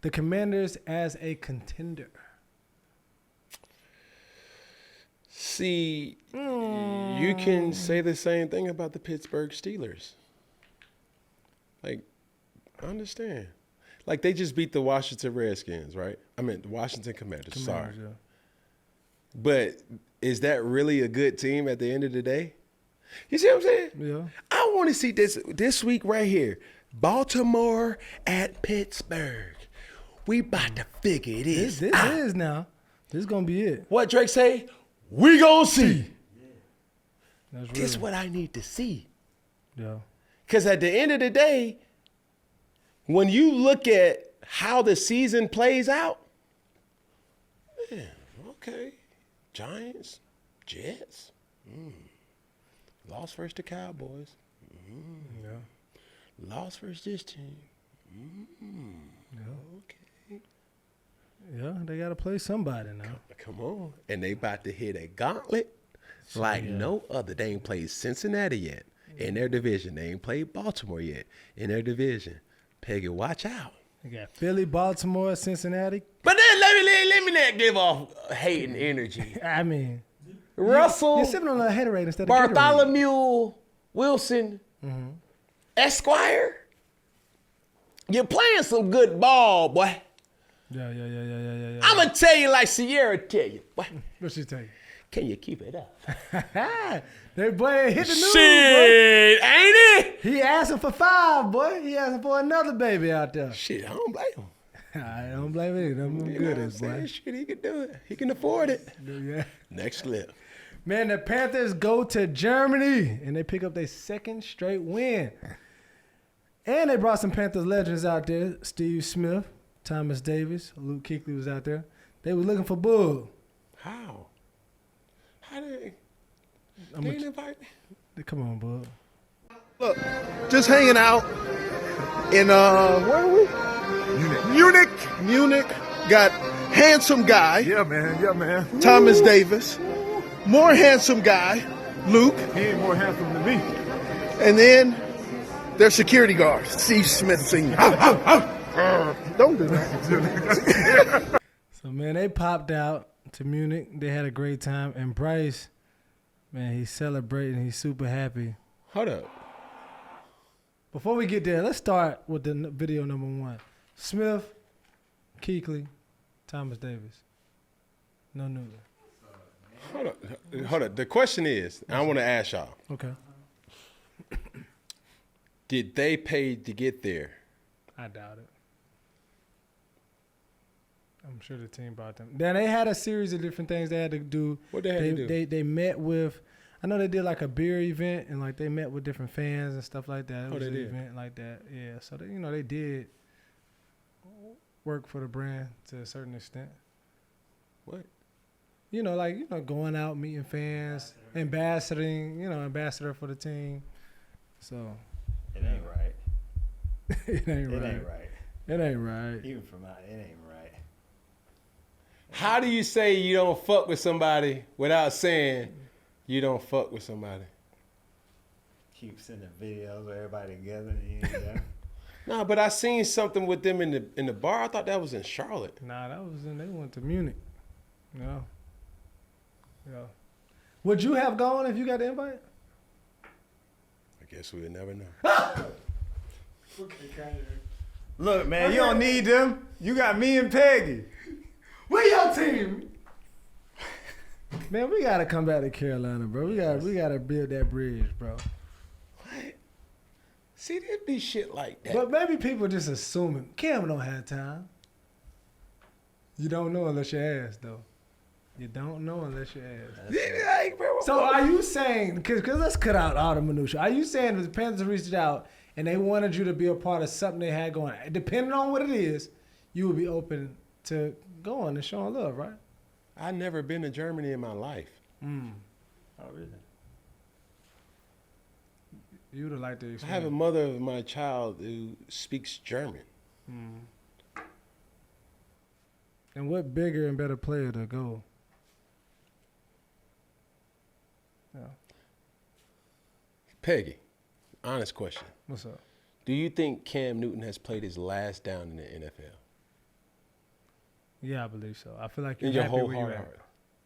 the Commanders as a contender? See, you can say the same thing about the Pittsburgh Steelers. Like, I understand. Like, they just beat the Washington Redskins, right? I mean, the Washington Commanders, sorry. Yeah. But is that really a good team at the end of the day? You see what I'm saying? Yeah. I want to see this week right here. Baltimore at Pittsburgh. We about to figure this This out. is now. This is going to be it. What Drake say? We gonna see. That's This real. what I need to see. Yeah. Because at the end of the day, when you look at how the season plays out, man, okay. Giants, Jets, lost versus the Cowboys. Yeah. Lost versus this team. Okay. Yeah, they got to play somebody now. Come on. And they about to hit a gauntlet like no other. They ain't played Cincinnati yet in their division. They ain't played Baltimore yet in their division. Peggy, watch out. They got Philly, Baltimore, Cincinnati. But then let me not give off hating energy. I mean, Russell you're sipping on a Haterade instead of Gatorade. Bartholomew Wilson Esquire. You're playing some good ball, boy. Yeah. I'm going to tell you like Sierra tell you, boy. What she tell you? Can you keep it up? That boy hit the news, boy. Shit, ain't it? He asking for 5, boy. He asking for another baby out there. Shit, I don't blame him. I don't blame it. I'm You know good what I'm as boy. saying? Shit, he can do it. He can afford it. Yeah. Next clip. Man, the Panthers go to Germany and they pick up their 2nd straight win. And they brought some Panthers legends out there. Steve Smith, Thomas Davis, Luke Kuechly was out there. They were looking for Bull. How? How they didn't invite me? Come on, bud. Look, just hanging out in where are we? Munich. Got handsome guy. Yeah, man. Thomas Davis. More handsome guy, Luke. He ain't more handsome than me. And then their security guard, Steve Smith Sr. Don't do that. So, man, they popped out to Munich. They had a great time. And Bryce, man, he's celebrating. He's super happy. Hold up. Before we get there, let's start with the video number 1. Smith, Kuechly, Thomas Davis. No Newton. Hold up. The question is, I want to ask y'all. Okay. Did they pay to get there? I doubt it. I'm sure the team bought them. Then they had a series of different things they had to do. What they had to do? They met with, I know they did like a beer event and like they met with different fans and stuff like that. It was they an did? event like that. Yeah. So they, they did work for the brand to a certain extent. What? Going out, meeting fans, ambassador for the team. So It ain't right. it ain't right. It ain't right. It ain't right. Even from out, it ain't right. How do you say you don't fuck with somebody without saying you don't fuck with somebody? Keep sending videos of everybody together and you ain't there. No, but I seen something with them in the bar. I thought that was in Charlotte. Nah, they went to Munich. Yeah. Would you have gone if you got the invite? I guess we'll never know. Look, man, you don't need them. You got me and Peggy. We your team. Man, we gotta come back to Carolina, bro. We gotta build that bridge, bro. What? See, there'd be shit like that. But maybe people just assuming Cam don't have time. You don't know unless you ask, though. You don't know unless you ask. Like, bro, So are you saying, because let's cut out all the minutia. Are you saying that the Panthers reached out and they wanted you to be a part of something they had going, depending on what it is, you would be open to going and showing love, right? I've never been to Germany in my life. Oh, really? You would have liked to I experience. have a mother of my child who speaks German. And what bigger and better player to go? Yeah. Peggy, honest question. What's up? Do you think Cam Newton has played his last down in the NFL? Yeah, I believe so. I feel like you're In your happy whole where you're at. heart.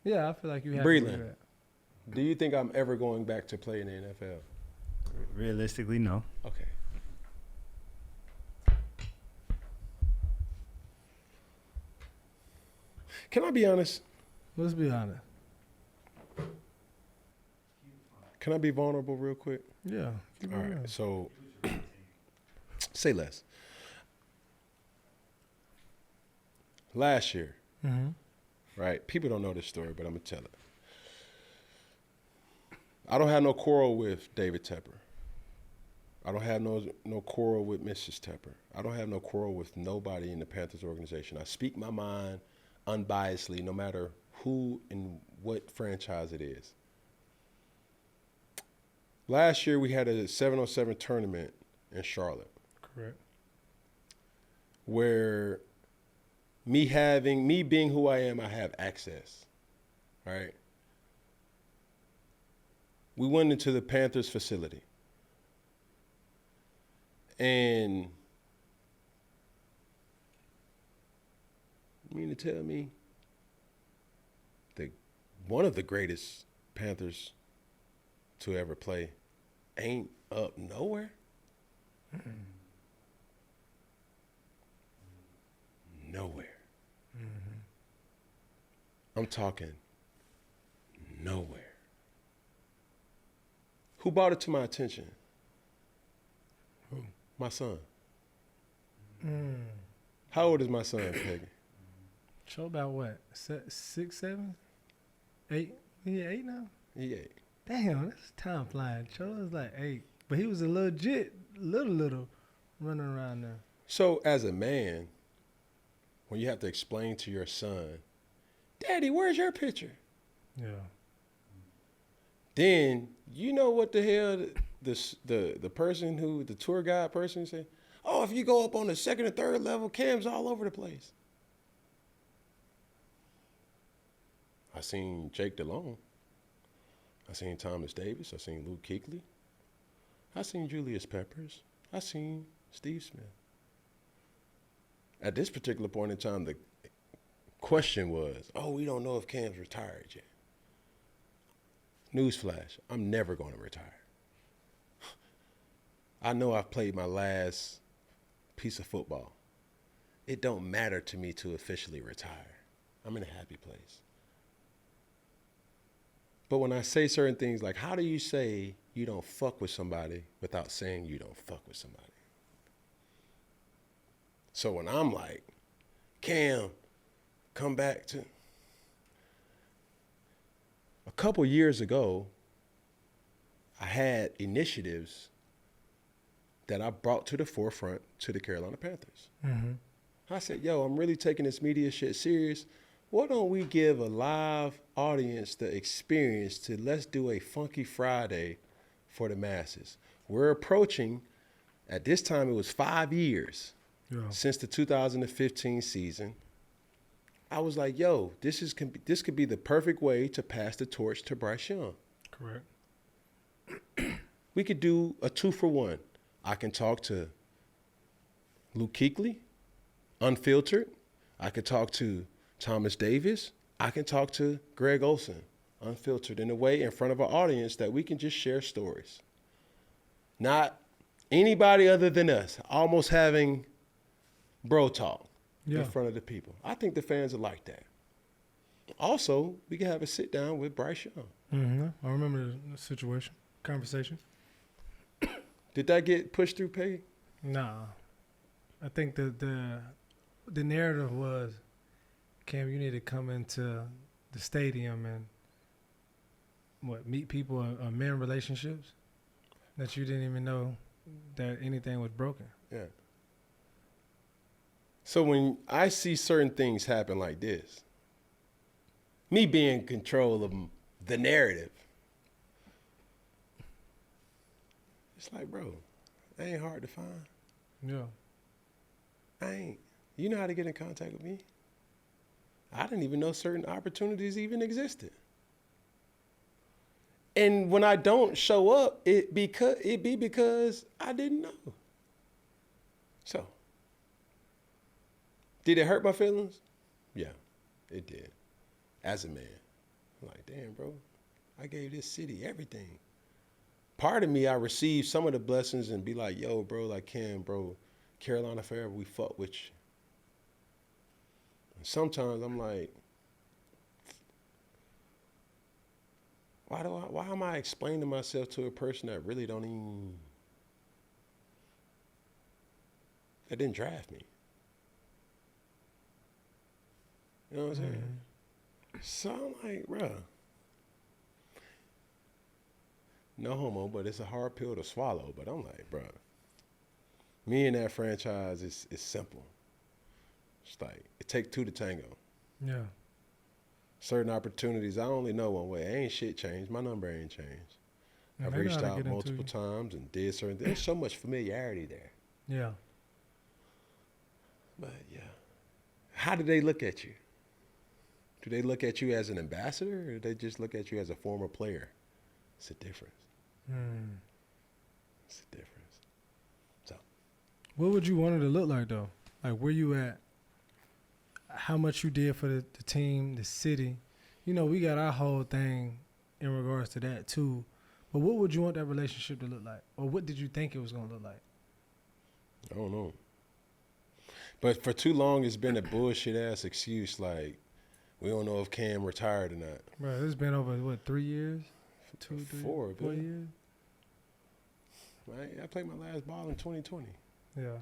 Yeah, I feel like you're happy where Breland, you're at. do you think I'm ever going back to play in the NFL? Realistically, no. Okay. Can I be honest? Let's be honest. Can I be vulnerable real quick? Yeah. All right. So, say less. Last year, right? People don't know this story, but I'm going to tell it. I don't have no quarrel with David Tepper. I don't have no quarrel with Mrs. Tepper. I don't have no quarrel with nobody in the Panthers organization. I speak my mind unbiasedly, no matter who and what franchise it is. Last year, we had a 7-on-7 tournament in Charlotte. Correct. Where me being who I am, I have access, right? We went into the Panthers facility. And you mean to tell me that one of the greatest Panthers to ever play ain't up nowhere? Nowhere. I'm talking nowhere. Who brought it to my attention? Who? My son. How old is my son, Peggy? Show about what? 6, 7, 8? He 8 now? He 8. Damn, that's time flying. Cho was like 8. But he was a legit, little running around there. So as a man, when you have to explain to your son, Daddy, where's your picture? Yeah. Then you know what the hell the person who the tour guide person said? Oh, if you go up on the second or third level, Cam's all over the place. I seen Jake DeLong. I seen Thomas Davis. I seen Luke Kuechly. I seen Julius Peppers. I seen Steve Smith. At this particular point in time, the question was, oh, we don't know if Cam's retired yet. Newsflash, I'm never going to retire. I know I've played my last piece of football. It don't matter to me to officially retire. I'm in a happy place. But when I say certain things like, how do you say you don't fuck with somebody without saying you don't fuck with somebody? So when I'm like, Cam, come back to... A couple years ago, I had initiatives that I brought to the forefront to the Carolina Panthers. Mm-hmm. I said, yo, I'm really taking this media shit serious. Why don't we give a live audience the experience to let's do a Funky Friday for the masses? We're approaching, at this time it was 5 years since the 2015 season. I was like, yo, this could be the perfect way to pass the torch to Bryce Young. Correct. We could do a 2-for-1. I can talk to Luke Kuechly, unfiltered. I could talk to Thomas Davis. I can talk to Greg Olsen, unfiltered, in a way in front of an audience that we can just share stories. Not anybody other than us, almost having bro talk in front of the people. I think the fans are like that. Also, we can have a sit down with Bryce Young. Mm-hmm. I remember the situation, conversation. Did that get pushed through Peggy? Nah. I think the narrative was, Cam, you need to come into the stadium and meet people or mend relationships that you didn't even know that anything was broken. Yeah. So when I see certain things happen like this, me being in control of the narrative, it's like, bro, that ain't hard to find. Yeah. You know how to get in contact with me. I didn't even know certain opportunities even existed. And when I don't show up, it be because I didn't know. So, did it hurt my feelings? Yeah, it did. As a man, I'm like, damn, bro, I gave this city everything. Part of me, I received some of the blessings and be like, yo, bro, like Cam, bro, Carolina forever, we fuck with you. And sometimes I'm like, why am I explaining myself to a person that really that didn't draft me? You know what I'm saying? So I'm like, bro, no homo, but it's a hard pill to swallow. But I'm like, bro, me and that franchise is simple. It's like, it takes two to tango. Yeah. Certain opportunities, I only know one way. Ain't shit changed. My number ain't changed. And I've reached out multiple times and did certain things. There's so much familiarity there. Yeah. But yeah. How do they look at you? Do they look at you as an ambassador, or do they just look at you as a former player? It's a difference. It's a difference. So, what would you want it to look like, though? Like, where you at? How much you did for the team, the city? You know, we got our whole thing in regards to that, too. But what would you want that relationship to look like? Or what did you think it was going to look like? I don't know. But for too long, it's been a bullshit-ass excuse, like, we don't know if Cam retired or not. Bro, it's been over, 3 years? 2, 3, 4 years? Right? I played my last ball in 2020. Yeah.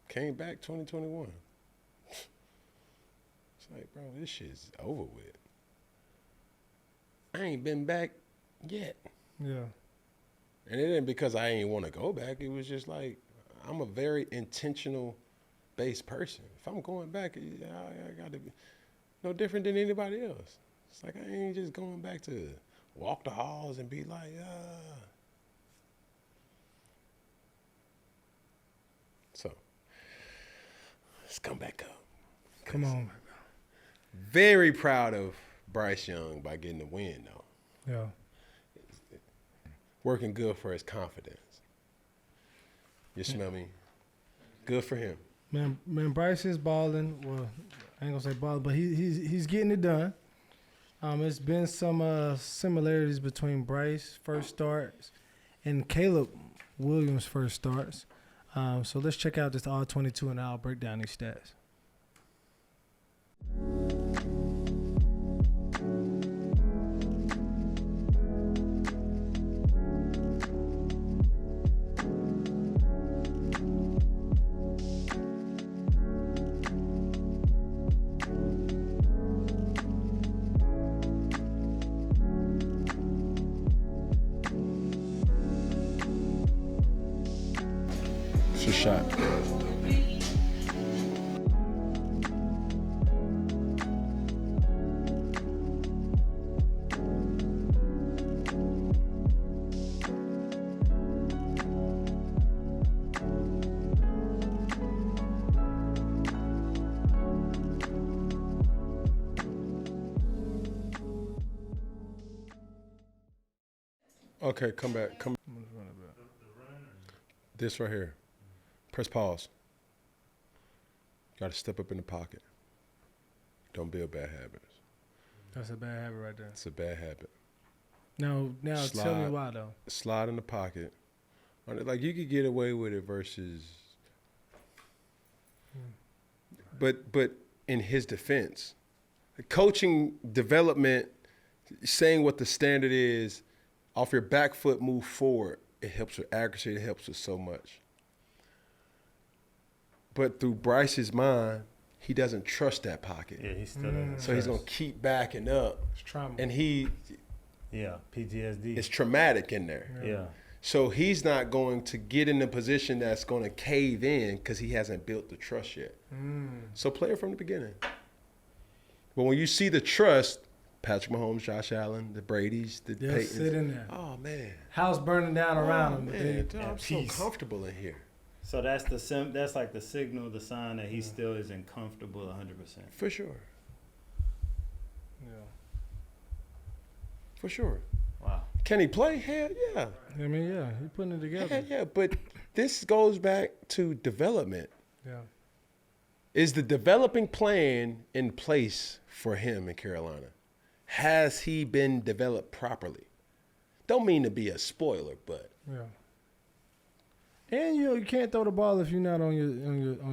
Came back 2021. It's like, bro, this shit's over with. I ain't been back yet. Yeah. And it ain't because I ain't want to go back. It was just like, I'm a very intentional-based person. If I'm going back, I got to be no different than anybody else. It's like I ain't just going back to walk the halls and be like, So, let's come back up. Come on. Very proud of Bryce Young by getting the win, though. Yeah. Working good for his confidence. You smell me? Good for him. Man, Bryce is balling. Well, I ain't gonna say balling, but he's getting it done. It's been some similarities between Bryce first starts and Caleb Williams first starts. So let's check out this all 22 and I'll break down these stats. It's a shot. Okay, come back. Come. This right here. Press pause. Got to step up in the pocket. Don't build bad habits. That's a bad habit right there. It's a bad habit. Now tell me why though. Slide in the pocket. Like you could get away with it versus. But in his defense, coaching development, saying what the standard is, off your back foot, move forward. It helps with accuracy. It helps with so much. But through Bryce's mind, he doesn't trust that pocket. Yeah, he's still doesn't So he's going to keep backing up. It's trauma. And PTSD. it's traumatic in there. Yeah. So he's not going to get in a position that's going to cave in because he hasn't built the trust yet. So play it from the beginning. But when you see the trust, Patrick Mahomes, Josh Allen, the Bradys, the Peytons. Sit in there. Oh, man. House burning down around him. Man, dude, I'm so comfortable in here. So that's that's like the signal, the sign that he still isn't comfortable 100%. For sure. Yeah. For sure. Wow. Can he play? Hell yeah. I mean, yeah, he putting it together. Hell yeah. But this goes back to development. Yeah. Is the developing plan in place for him in Carolina? Has he been developed properly? Don't mean to be a spoiler, but Yeah. And you can't throw the ball if you're not on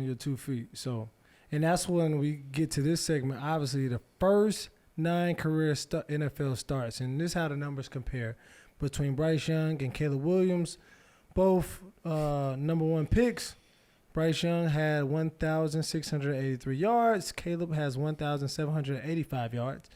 your 2 feet. So, and that's when we get to this segment. Obviously, the first 9 career NFL starts, and this is how the numbers compare between Bryce Young and Caleb Williams, both number 1 picks. Bryce Young had 1,683 yards. Caleb has 1,785 yards.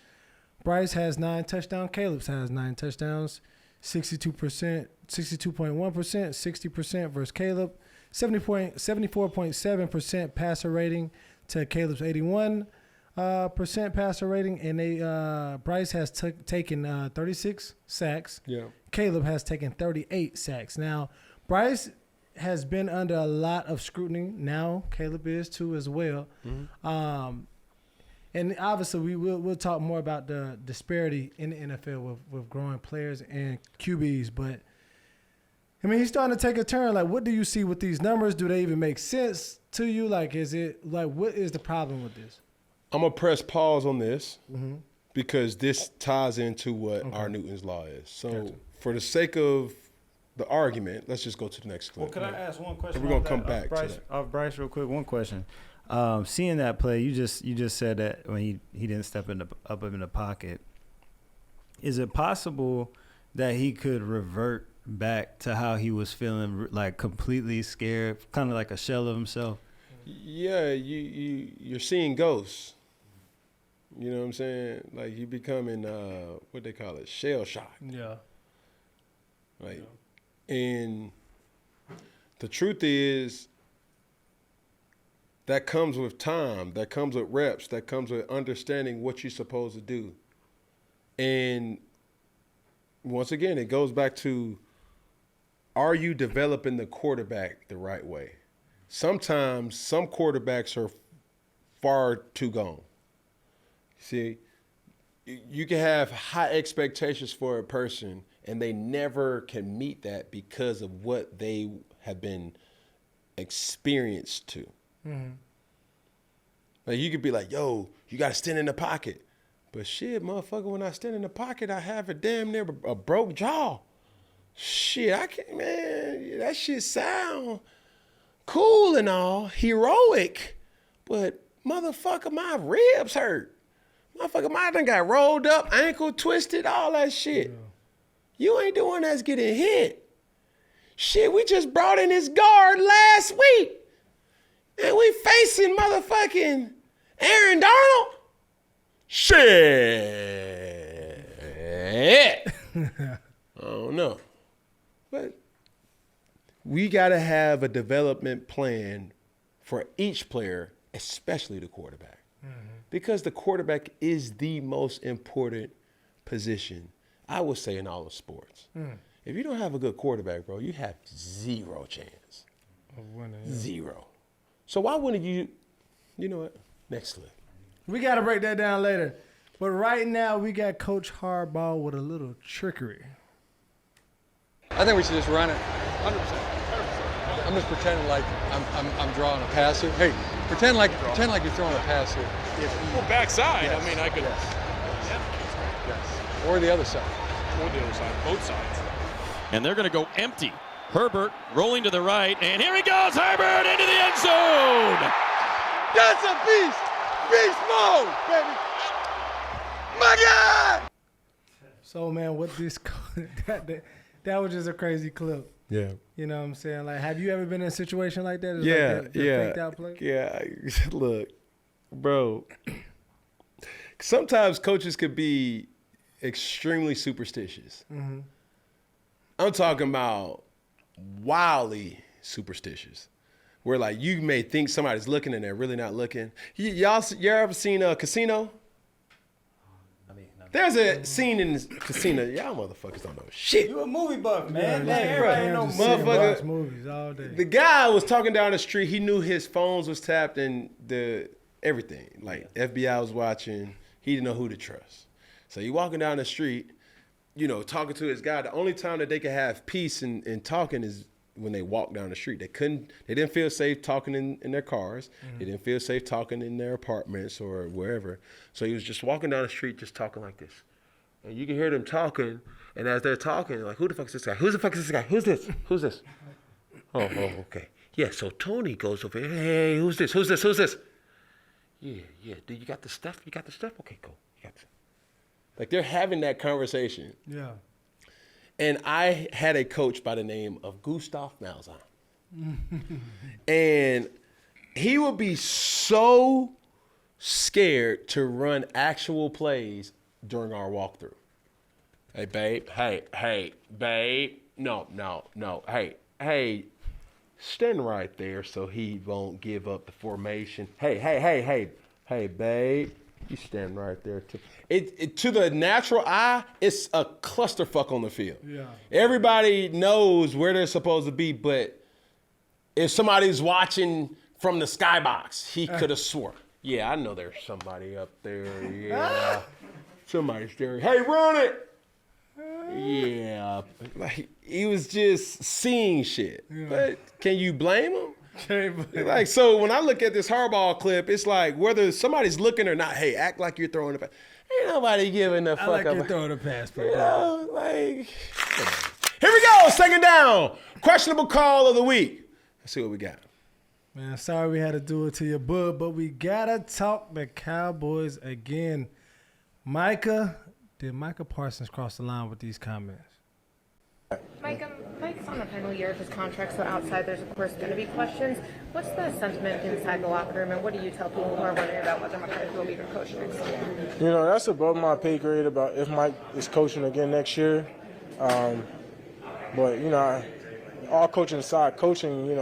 Bryce has 9 touchdowns. Caleb has 9 touchdowns. 62%, 62.1%, 60% versus Caleb. 74.7% passer rating to Caleb's 81% passer rating. And Bryce has taken 36 sacks. yeah. Caleb has taken 38 sacks. Now, Bryce has been under a lot of scrutiny. Now, Caleb is too as well. And obviously, we'll talk more about the disparity in the NFL with growing players and QBs. But, I mean, he's starting to take a turn. Like, what do you see with these numbers? Do they even make sense to you? Like, what is the problem with this? I'm going to press pause on this because this ties into what our Newton's Law is. So, for the sake of the argument, let's just go to the next clip. Well, could I ask one question? We're going to come back Bryce, to that. Off Bryce, real quick, one question. Seeing that play, you just said that when he didn't step up in the pocket. Is it possible that he could revert back to how he was feeling, like completely scared, kind of like a shell of himself? Yeah, you're seeing ghosts. You know what I'm saying? Like you becoming what they call it, shell shock. Yeah. Right. And the truth is that comes with time, that comes with reps, that comes with understanding what you're supposed to do. And once again, it goes back to, are you developing the quarterback the right way? Sometimes some quarterbacks are far too gone. See, you can have high expectations for a person and they never can meet that because of what they have been experienced to. Mm-hmm. Like you could be like, yo, you got to stand in the pocket. But shit, motherfucker, when I stand in the pocket, I have a damn near a broke jaw. Shit, I can't, man, that shit sound cool and all, heroic, but motherfucker, my ribs hurt. Motherfucker, my done got rolled up, ankle twisted, all that shit. Yeah. You ain't the one that's getting hit. Shit, we just brought in this guard last week, and we facing motherfucking Aaron Donald. Shit. I don't know. But we got to have a development plan for each player, especially the quarterback. Mm-hmm. Because the quarterback is the most important position, I would say, in all of sports. Mm. If you don't have a good quarterback, bro, you have zero chance. Of winning, yeah. Zero. So why wouldn't you know what? Next slip. We got to break that down later. But right now, we got Coach Harbaugh with a little trickery. I think we should just run it. 100%. I'm just pretending like I'm drawing a pass here. Hey, pretend like you're throwing a pass here. Well, backside. Yes. I mean, I could. Yes. Or the other side. Or the other side. Both sides. And they're going to go empty. Herbert rolling to the right, and here he goes, Herbert into the end zone. That's a beast. Beast mode, baby. My God. So, man, what this that was just a crazy clip. Yeah. You know what I'm saying? Like, have you ever been in a situation like that? Yeah, like the faked out play? Yeah. Look, bro, sometimes coaches could be extremely superstitious. Mm-hmm. I'm talking about wildly superstitious, where like you may think somebody's looking and they're really not looking. You ever seen a Casino? There's a scene in Casino. Y'all motherfuckers don't know shit. You a movie buff, man. Yeah, Everybody ain't no motherfucker. Movies all day. The guy was talking down the street. He knew his phones was tapped and everything. Like FBI was watching. He didn't know who to trust. So he walking down the street, talking to his guy. The only time that they could have peace and talking is when they walk down the street. They didn't feel safe talking in their cars. Mm-hmm. They didn't feel safe talking in their apartments or wherever. So he was just walking down the street just talking like this. And you can hear them talking, and as they're talking, like, who the fuck is this guy? Who the fuck is this guy? Who's this? Who's this? Oh, okay. Yeah, so Tony goes over here. Hey, who's this? Who's this? Who's this? Yeah. Dude, you got the stuff? You got the stuff? Okay, cool. You got the stuff. Like, they're having that conversation. Yeah. And I had a coach by the name of Gustav Malzahn. And he would be so scared to run actual plays during our walkthrough. Hey, babe. Hey, babe. No. Hey, stand right there so he won't give up the formation. Hey, babe. You stand right there too. It to the natural eye, it's a clusterfuck on the field. Yeah. Everybody knows where they're supposed to be, but if somebody's watching from the skybox, he could have swore. Yeah, I know there's somebody up there. Yeah. Somebody's there. Hey, run it. Yeah. Like he was just seeing shit. Yeah. But can you blame him? Like, so when I look at this Harbaugh clip, it's like whether somebody's looking or not, hey, act like you're throwing a pass. Ain't nobody giving a fuck. I like you're throwing a pass, bro. Like, here we go, second down. Questionable call of the week. Let's see what we got. Man, sorry we had to do it to your bud, but we gotta talk the Cowboys again. Did Micah Parsons cross the line with these comments? Mike's on the final year of his contract, so outside there's of course going to be questions. What's the sentiment inside the locker room, and what do you tell people who are wondering about whether Mike will be your coach next year? That's above my pay grade about if Mike is coaching again next year. But all coaching aside,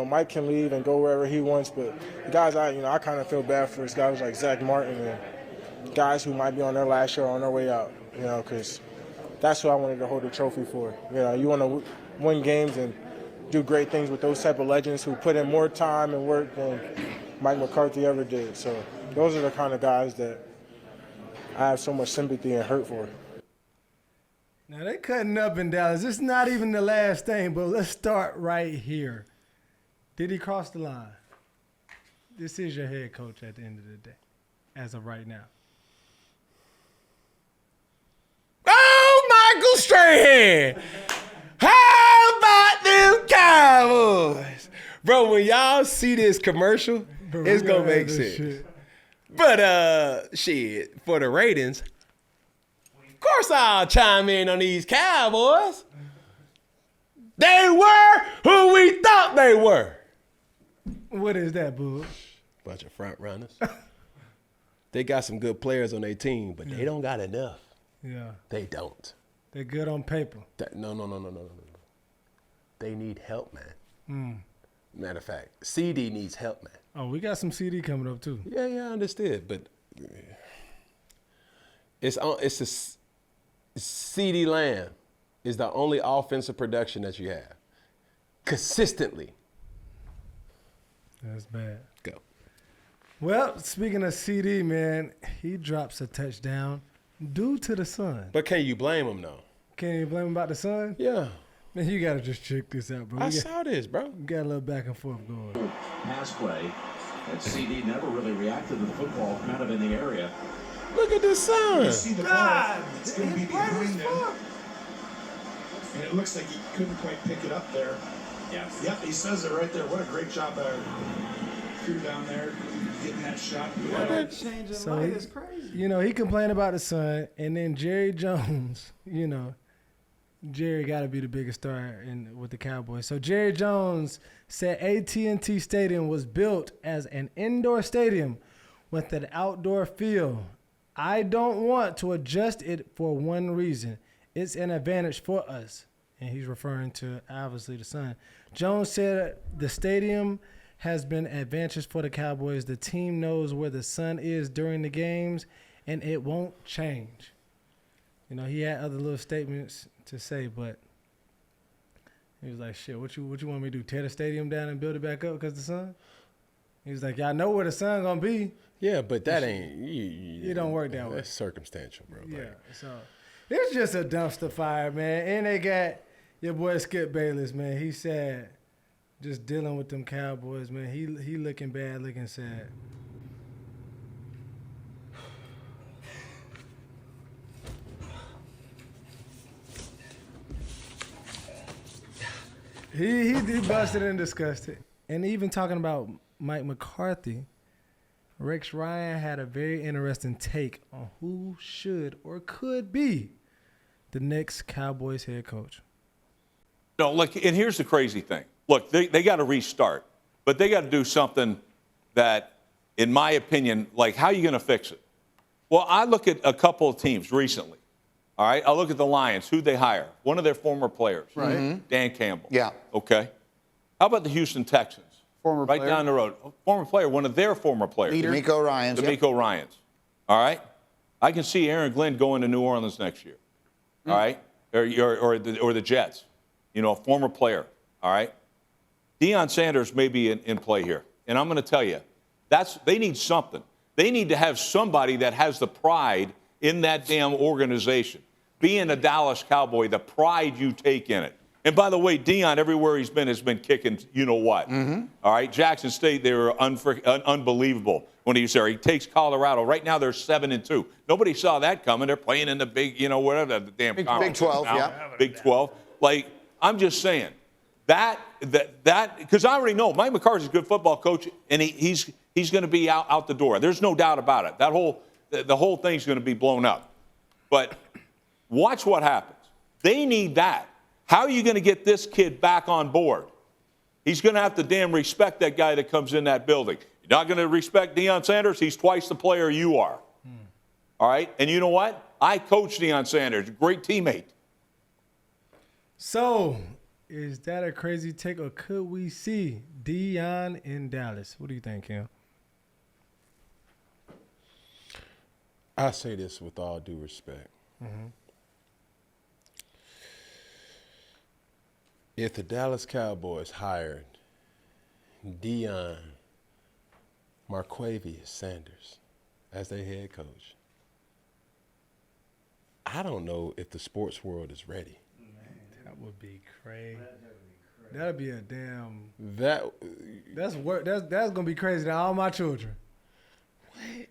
Mike can leave and go wherever he wants. But the guys, I kind of feel bad for his guys like Zach Martin and guys who might be on their last year or on their way out. Because that's who I wanted to hold the trophy for. You know, you want to win games and do great things with those type of legends who put in more time and work than Mike McCarthy ever did. So those are the kind of guys that I have so much sympathy and hurt for. Now, they cutting up in Dallas. It's not even the last thing, but let's start right here. Did he cross the line? This is your head coach at the end of the day, as of right now. Oh, Michael Strahan! How about them Cowboys? Bro, when y'all see this commercial, it's going to make sense. Shit. But, shit, for the ratings, of course I'll chime in on these Cowboys. They were who we thought they were. What is that, boo? Bunch of front runners. They got some good players on their team, but they don't got enough. Yeah. They don't. They're good on paper. No. They need help, man. Matter of fact, CD needs help, man. Oh, we got some CD coming up, too. Yeah, I understood, but it's a CD Lamb is the only offensive production that you have. Consistently. That's bad. Go. Well, speaking of CD, man, he drops a touchdown due to the sun. But can you blame him, though? Can you blame him about the sun? Yeah. Man, you got to just check this out, bro. I saw this, bro. We got a little back and forth going. Pass play. And CD never really reacted to the football kind of in the area. Look at this sun. You see the ball, it's going to be behind him. And it looks like he couldn't quite pick it up there. Yeah. Yep, he says it right there. What a great job crew down there getting that shot. Changing light is crazy. You know, he complained about the sun, and then Jerry Jones, you know, Jerry got to be the biggest star with the Cowboys. So Jerry Jones said AT&T Stadium was built as an indoor stadium with an outdoor field. I don't want to adjust it for one reason. It's an advantage for us. And he's referring to, obviously, the sun. Jones said the stadium has been advantageous for the Cowboys. The team knows where the sun is during the games, and it won't change. You know, he had other little statements to say, but he was like, shit, what you want me to do, tear the stadium down and build it back up because of the sun? He was like, y'all know where the sun going to be. Yeah, but that ain't. It don't work that way. That's circumstantial, bro. Yeah, so it's just a dumpster fire, man. And they got your boy Skip Bayless, man. He said, just dealing with them Cowboys, man. He looking bad, looking sad. He busted and disgusted. And even talking about Mike McCarthy, Rex Ryan had a very interesting take on who should or could be the next Cowboys head coach. No, look, and here's the crazy thing. Look, they got to restart, but they got to do something that, in my opinion, like, how are you going to fix it? Well, I look at a couple of teams recently. All right, I look at the Lions. Who'd they hire? One of their former players, Right. Dan Campbell. Yeah. Okay. How about the Houston Texans? Former right player. down the road. Former player, one of their former players. D'Amico Ryans. D'Amico Ryans. All right. I can see Aaron Glenn going to New Orleans next year. All right, or the Jets. You know, a former player. All right. Deion Sanders may be in play here, and I'm going to tell you, they need something. They need to have somebody that has the pride in that damn organization. Being a Dallas Cowboy, the pride you take in it. And by the way, Deion, everywhere he's been, has been kicking you know what. All right, Jackson State, they were unbelievable when he was there. He takes Colorado. Right now, they're 7-2. Nobody saw that coming. They're playing in the big, you know, whatever, the damn Big 12, yeah. Big 12. Like, I'm just saying, that because I already know Mike McCarthy's a good football coach, and he's going to be out the door. There's no doubt about it. The whole thing's going to be blown up. But watch what happens. They need that. How are you going to get this kid back on board? He's going to have to damn respect that guy that comes in that building. You're not going to respect Deion Sanders? He's twice the player you are. All right? And you know what? I coached Deion Sanders, a great teammate. So, is that a crazy take, or could we see Deion in Dallas? What do you think, Kim? I say this with all due respect. if the Dallas Cowboys hired Deion Marquavius Sanders as their head coach, I don't know if the sports world is ready. That would be crazy. That'd be a damn. That's gonna be crazy to all my children. What?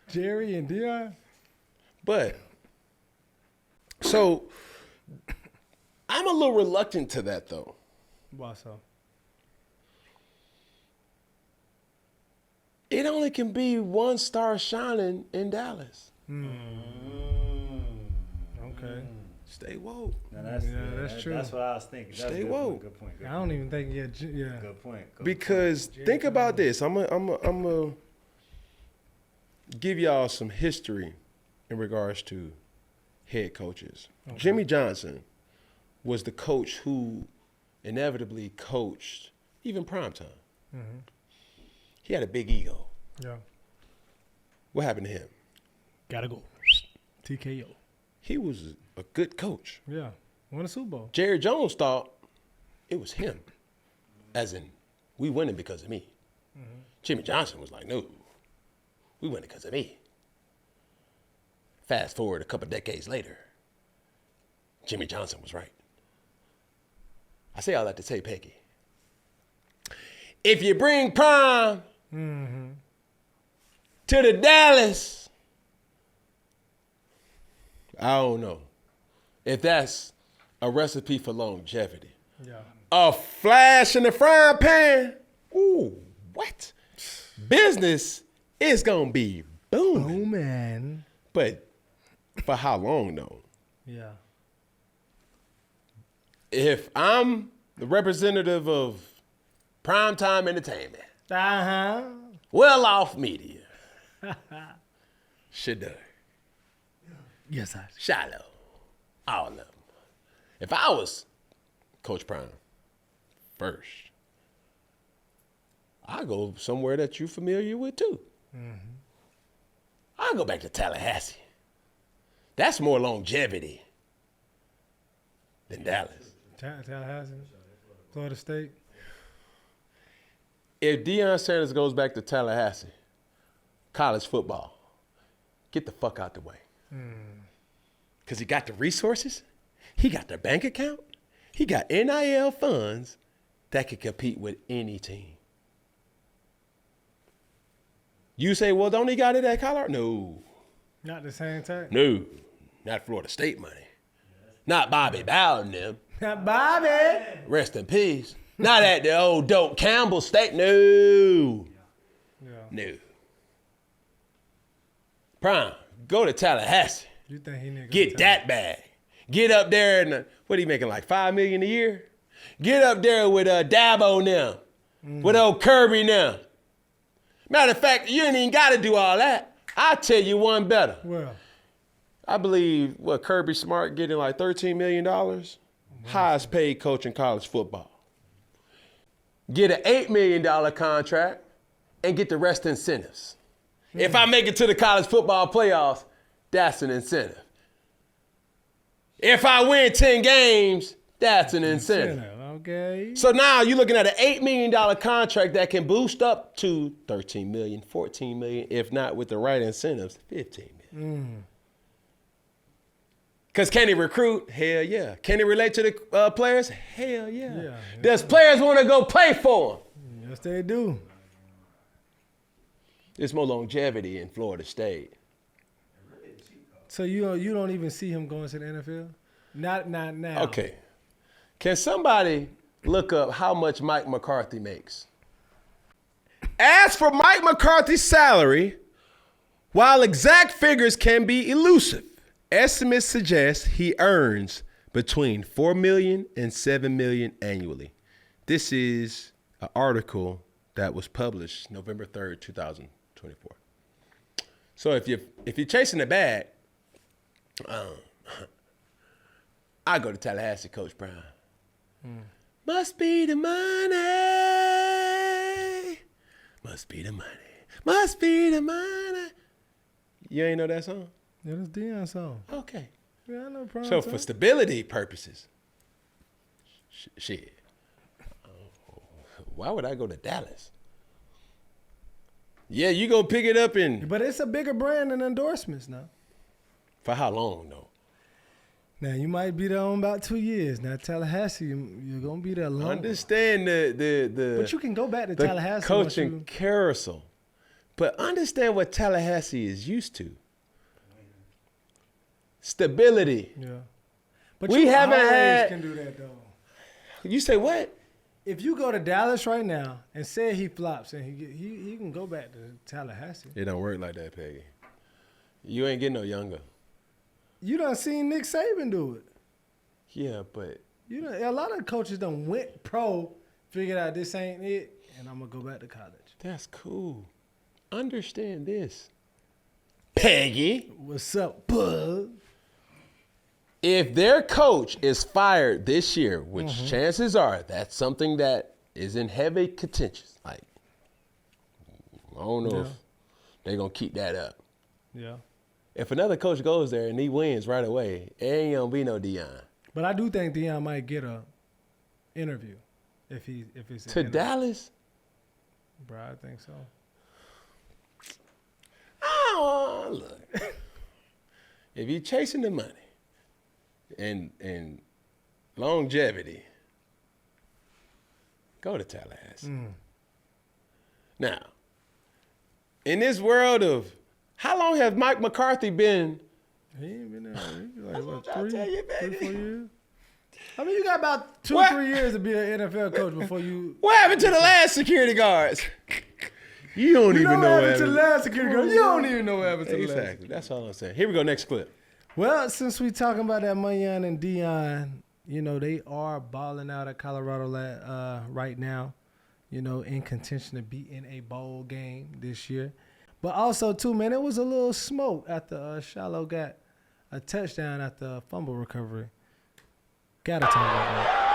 Jerry and Deion. But so I'm a little reluctant to that though. Why so? It only can be one star shining in Dallas. Okay. Stay woke. No, that's true. That's what I was thinking. That's Stay good woke. Point, good point. I don't even think yeah. Good point. Because think about this. I'm gonna give y'all some history in regards to head coaches. Okay. Jimmy Johnson was the coach who inevitably coached even primetime. Mm-hmm. He had a big ego. Yeah. What happened to him? Gotta go. TKO. He was a good coach. Yeah. Won a Super Bowl. Jerry Jones thought it was him. As in, we winning because of me. Mm-hmm. Jimmy Johnson was like, no, we winning because of me. Fast forward a couple decades later, Jimmy Johnson was right. I say all that to say, Peggy, if you bring Prime to the Dallas, I don't know if that's a recipe for longevity. Yeah. A flash in the frying pan. Ooh, what? Business is gonna be booming. Booming. But for how long though? Yeah. If I'm the representative of primetime entertainment, well-off media, Shadar, yes, I. Shiloh, all of them. If I was Coach Prime first, I'd go somewhere that you're familiar with too. Mm-hmm. I'll go back to Tallahassee. That's more longevity than Dallas. Tallahassee, Florida State. If Deion Sanders goes back to Tallahassee, college football, get the fuck out the way. Because he got the resources, he got the bank account, he got NIL funds that can compete with any team. You say, well, don't he got it at Colorado? No. Not the same time? No. Not Florida State money. Not Bobby Bowden them. Not Bobby. Rest in peace. Not at the old Doak Campbell State. No. Yeah. No. Prime, go to Tallahassee. You think he need to get that bag. Get up there and what are you making, like $5 million a year? Get up there with Dabo now, with old Kirby now. Matter of fact, you ain't even got to do all that. I'll tell you one better. Well, I believe Kirby Smart getting like $13 million, highest paid coach in college football. Get an $8 million contract and get the rest incentives. If I make it to the college football playoffs, that's an incentive. If I win 10 games, that's an incentive. Okay. So now you're looking at an $8 million contract that can boost up to $13 million, $14 million, if not with the right incentives, $15 million. Because can he recruit? Hell yeah. Can he relate to the players? Hell yeah. Does players want to go play for him? Yes, they do. There's more longevity in Florida State. So you don't even see him going to the NFL? Not now. Okay. Can somebody look up how much Mike McCarthy makes? As for Mike McCarthy's salary, while exact figures can be elusive, estimates suggest he earns between $4 million and $7 million annually. This is an article that was published November 3rd, 2024. So if you're chasing the bag, I go to Tallahassee, Coach Prime. Must be the money. Must be the money. Must be the money. You ain't know that song? Yeah, that's Deion's song. Okay. Yeah, I know. So for stability purposes, Shit. Why would I go to Dallas? Yeah, you gonna pick it up But it's a bigger brand than endorsements now. For how long though? Now you might be there on about 2 years. Now Tallahassee, you're gonna be there long. Understand the But you can go back to the Tallahassee. coaching carousel. But understand what Tallahassee is used to. Stability. Yeah. But we you haven't always had. can do that though. You say what? If you go to Dallas right now and say he flops and he can go back to Tallahassee. It don't work like that, Peggy. You ain't getting no younger. You done seen Nick Saban do it. Yeah, but You know, a lot of coaches done went pro, figured out this ain't it, and I'm gonna go back to college. That's cool. Understand this, Peggy. What's up, bud? If their coach is fired this year, which chances are that's something that is in heavy contention, like I don't know if they're gonna keep that up. Yeah. If another coach goes there and he wins right away, it ain't gonna be no Deion. But I do think Deion might get a interview if it's To Dallas? Bro, I think so. Oh, look. If you're chasing the money and longevity, go to Tallahassee. Now, in this world of how long has Mike McCarthy been? He ain't been there. He like, what, trying to tell you, 3, baby. 4 years? I mean, you got about 2 What? 3 years to be an NFL coach before you. What happened to the last security guards? You don't You even know know what what happened to the last security guard. You don't even know what happened to the last. Exactly. That's all I'm saying. Here we go. Next clip. Well, since we talking about that Munyon and Deion, you know, they are balling out at Colorado right now, you know, in contention to be in a bowl game this year. But also, too, man, it was a little smoke after Shiloh got a touchdown after a fumble recovery. Gotta talk about that.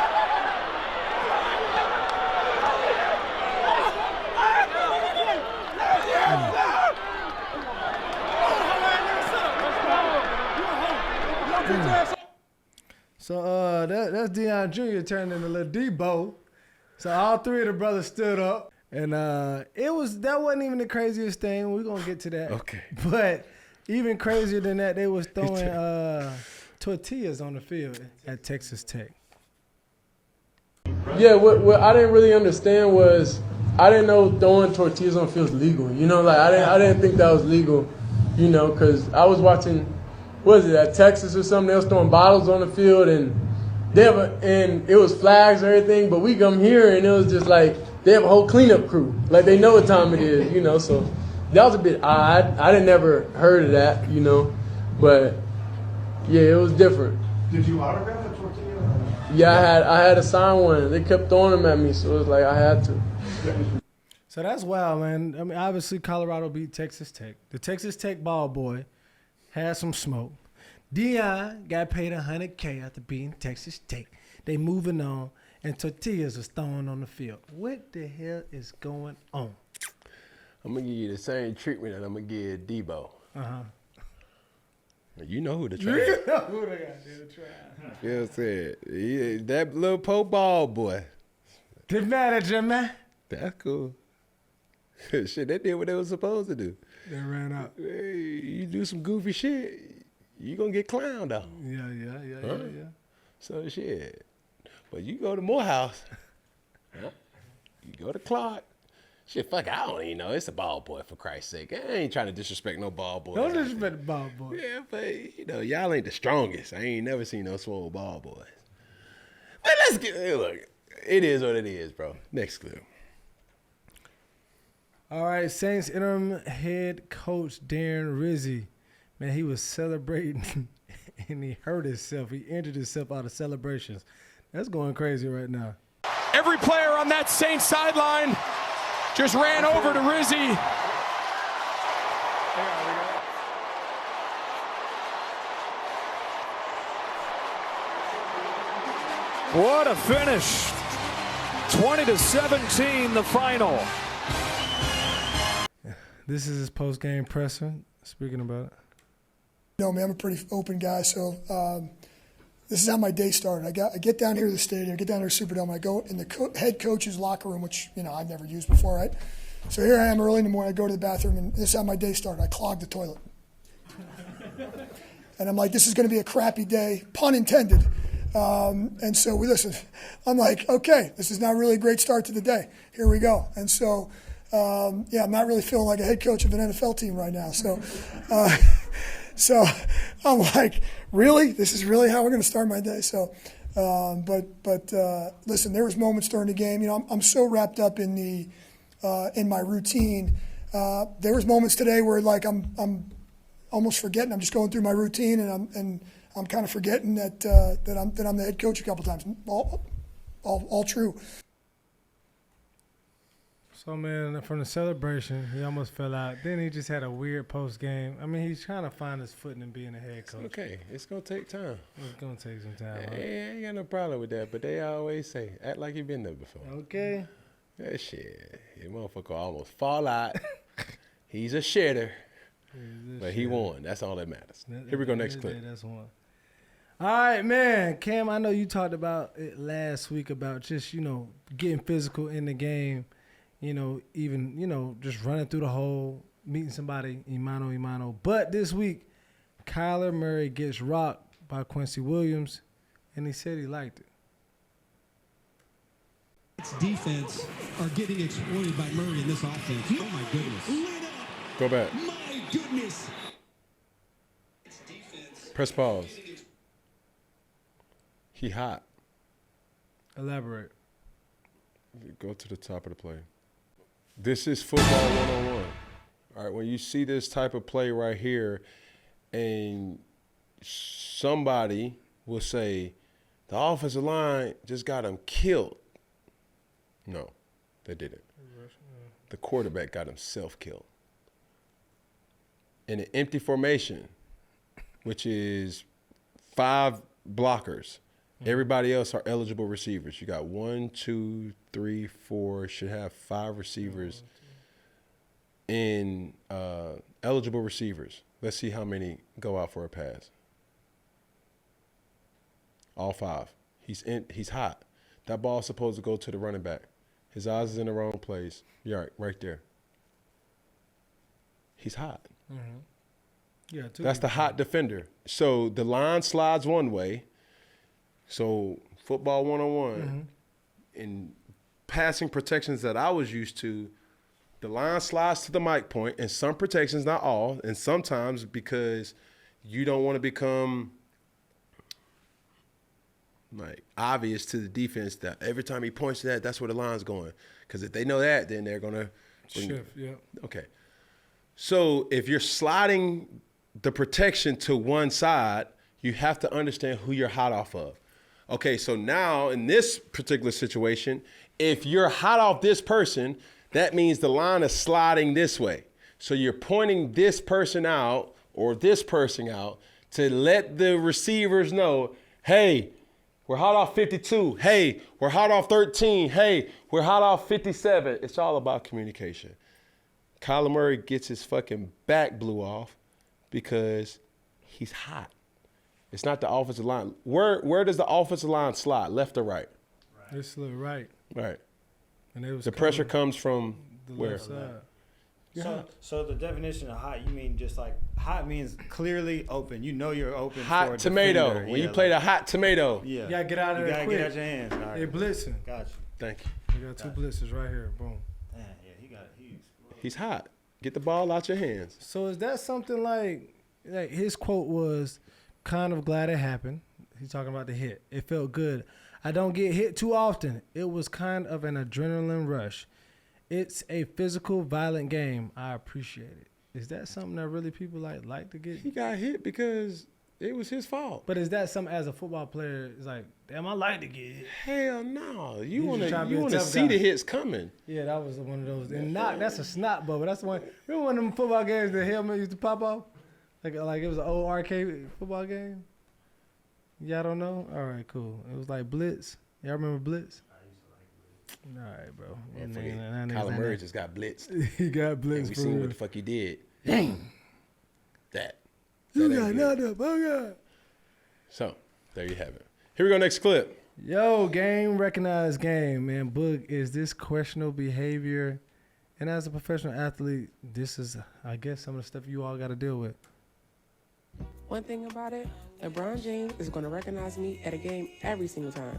So that's Deion Jr. turned into little Deebo. So all three of the brothers stood up, and that wasn't even the craziest thing. We're gonna get to that. Okay. But even crazier than that, they was throwing tortillas on the field at Texas Tech. Yeah, what I didn't really understand was I didn't know throwing tortillas on the field was legal. You know, like I didn't think that was legal. You know, because I was watching, what is it, at Texas or something? They was throwing bottles on the field and and it was flags and everything. But we come here and it was just like they have a whole cleanup crew. Like they know what time it is. You know, so that was a bit odd. I didn't never heard of that. You know, but yeah, it was different. Did you autograph a tortilla? Yeah, I had to sign one. They kept throwing them at me, so it was like I had to. So that's wild, man. I mean, obviously Colorado beat Texas Tech. The Texas Tech ball boy had some smoke. Deion got paid $100K after beating Texas Tech. They moving on, and tortillas was thrown on the field. What the hell is going on? I'm going to give you the same treatment that I'm going to give Deebo. You know who to try. You know who they got to try. You know what I'm saying? Yeah, that little po ball boy. The manager, man. That's cool. Shit, they did what they were supposed to do. They ran out. Hey, you do some goofy shit, you gonna get clowned out. Yeah. So shit. But you go to Morehouse, you go to Clark. Shit, fuck, I don't even know. It's a ball boy, for Christ's sake. I ain't trying to disrespect no ball boy. Don't disrespect the ball boy. Yeah, but you know, y'all ain't the strongest. I ain't never seen no swole ball boys. But let's get look. It is what it is, bro. Next clip. All right, Saints interim head coach Darren Rizzi. Man, he was celebrating and he hurt himself. He injured himself out of celebrations. That's going crazy right now. Every player on that Saints sideline just ran over to Rizzi. What a finish. 20-17, the final. This is his post-game presser, speaking about it. You know me, I'm a pretty open guy, so this is how my day started. I get down here to the stadium, I get down here to Superdome, I go in the head coach's locker room, which, I've never used before, right? So here I am early in the morning, I go to the bathroom, and this is how my day started. I clogged the toilet. And I'm like, this is going to be a crappy day, pun intended. And so we listen. I'm like, okay, this is not really a great start to the day. Here we go. And so, I'm not really feeling like a head coach of an NFL team right now. So, so I'm like, really? This is really how we're going to start my day? So, but listen, there was moments during the game. I'm so wrapped up in my routine. There was moments today where like I'm almost forgetting. I'm just going through my routine, and I'm kind of forgetting that I'm the head coach a couple times. All true. So, man, from the celebration, he almost fell out. Then he just had a weird post game. I mean, he's trying to find his footing in being a head coach. Okay, it's gonna take time. It's gonna take some time. I Huh? ain't got no problem with that, but they always say, act like you've been there before. Okay. That shit, the motherfucker almost fall out. He's a shitter, but he won. That's all that matters. Here we go, next clip. That's one. All right, man. Cam, I know you talked about it last week about just, getting physical in the game, even, just running through the hole, meeting somebody, mano. But this week, Kyler Murray gets rocked by Quincy Williams, and he said he liked it. Its defense are getting exploited by Murray in this offense. Oh, my goodness. Go back. My goodness. Press pause. He hot. Elaborate. Go to the top of the play. This is football 101. All right, when you see this type of play right here, and somebody will say, the offensive line just got him killed. No, they didn't. The quarterback got himself killed. In an empty formation, which is 5 blockers, everybody else are eligible receivers. You got 1, 2, 3, 4, should have 5 receivers in eligible receivers. Let's see how many go out for a pass. All 5. He's hot. That ball's supposed to go to the running back. His eyes is in the wrong place. You're right there. He's hot. Mm-hmm. Yeah, that's the hot defender. So the line slides one way. So football 101 in passing protections that I was used to, the line slides to the mic point, and some protections, not all, and sometimes because you don't want to become like obvious to the defense that every time he points to that, that's where the line's going. Because if they know that, then they're gonna shift. Yeah. Okay. So if you're sliding the protection to one side, you have to understand who you're hot off of. Okay, so now in this particular situation, if you're hot off this person, that means the line is sliding this way. So you're pointing this person out or this person out to let the receivers know, hey, we're hot off 52. Hey, we're hot off 13. Hey, we're hot off 57. It's all about communication. Kyler Murray gets his fucking back blew off because he's hot. It's not the offensive line. Where does the offensive line slide? Left or right? It's right. Right. And it was the pressure comes from the where? left side. So the definition of hot, you mean just like hot means clearly open. You know you're open. Hot for a tomato. defender. When you play the hot tomato. Yeah. You gotta get out of there gotta quick. get out your hands. All right. They're blitzing. Gotcha. Thank you. You got 2 blitzes right here. Boom. Damn, yeah, he got it. He's hot. Get the ball out your hands. So is that something like his quote was, kind of glad it happened. He's talking about the hit. It felt good. I don't get hit too often. It was kind of an adrenaline rush. It's a physical, violent game. I appreciate it. Is that something that really people like to get? He got hit because it was his fault. But is that something as a football player? It's like, damn, I like to get hit. Hell no. You He's want just trying to be a to tough see guy. the hits coming. Yeah, that was one of those. And that's a snot bubble. That's the one. Remember one of them football games the helmet used to pop off? Like it was an old arcade football game? Y'all don't know? All right, cool. It was like Blitz. Y'all remember Blitz? All right, bro. Kyler Murray just got blitzed. He got blitzed. And we seen what the fuck he did. Dang. That. You got knocked up. Oh, God. So, There you have it. Here we go, next clip. Yo, game, recognize game, man. Boog, is this questionable behavior? And as a professional athlete, this is, I guess, some of the stuff you all got to deal with. One thing about it, LeBron James is going to recognize me at a game every single time.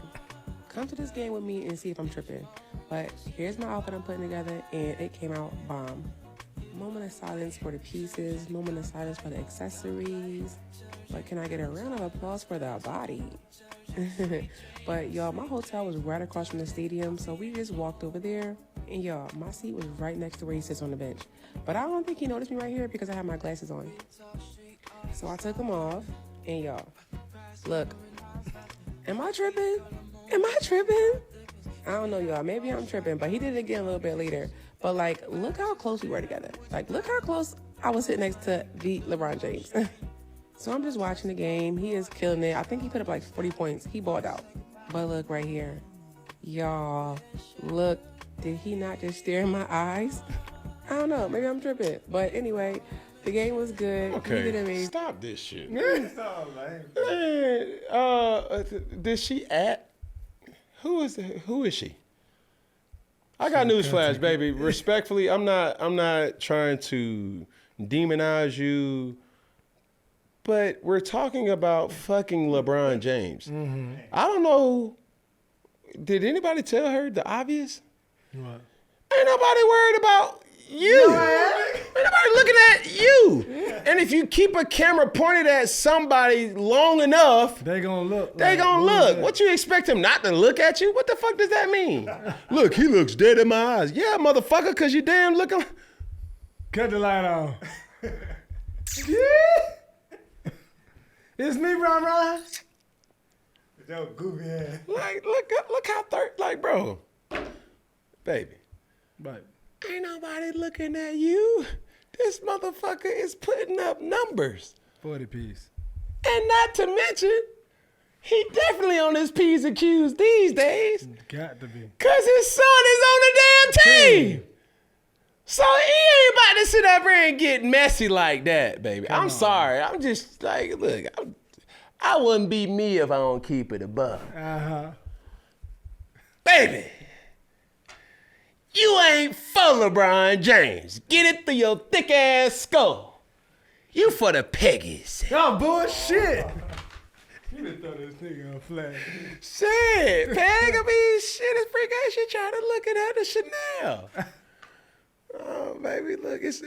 Come to this game with me and see if I'm tripping. But here's my outfit I'm putting together, and it came out bomb. Moment of silence for the pieces, moment of silence for the accessories. But can I get a round of applause for the body? But y'all, my hotel was right across from the stadium, so we just walked over there, and y'all, my seat was right next to where he sits on the bench. But I don't think he noticed me right here because I had my glasses on. So I took them off, and y'all, look, am I tripping? Am I tripping? I don't know, y'all. Maybe I'm tripping, but he did it again a little bit later. But, like, look how close we were together. Like, look how close I was sitting next to the LeBron James. So I'm just watching the game. He is killing it. I think he put up, like, 40 points. He balled out. But look right here. Y'all, look. Did he not just stare in my eyes? I don't know. Maybe I'm tripping. But anyway, the game was good. Okay, stop this shit. Stop, man. Did she at? Who is she? I got newsflash, baby. Respectfully, I'm not trying to demonize you, but we're talking about fucking LeBron James. Mm-hmm. I don't know. Did anybody tell her the obvious? What? Ain't nobody worried about you. Ain't nobody looking at you. And if you keep a camera pointed at somebody long enough, they gonna look. They gonna look. What you expect him not to look at you? What the fuck does that mean? Look, he looks dead in my eyes. Yeah, motherfucker, because you damn looking. Cut the light on. It's me, Ron. Yo, goofy ass. Like, look how like, bro, baby. Right. Ain't nobody looking at you. This motherfucker is putting up numbers. 40 piece. And not to mention, he definitely on his P's and Q's these days. Got to be. Because his son is on the damn team. So he ain't about to sit up here and get messy like that, baby. I'm sorry. I'm just like, look, I wouldn't be me if I don't keep it above. Uh-huh. Baby. You ain't for LeBron James. Get it through your thick ass skull. You for the Peggies. Oh, bullshit. You done throw this nigga on flag. Shit, Peg, I mean, shit, it's freak ass. She trying to look at her the Chanel. Oh, baby, look, it's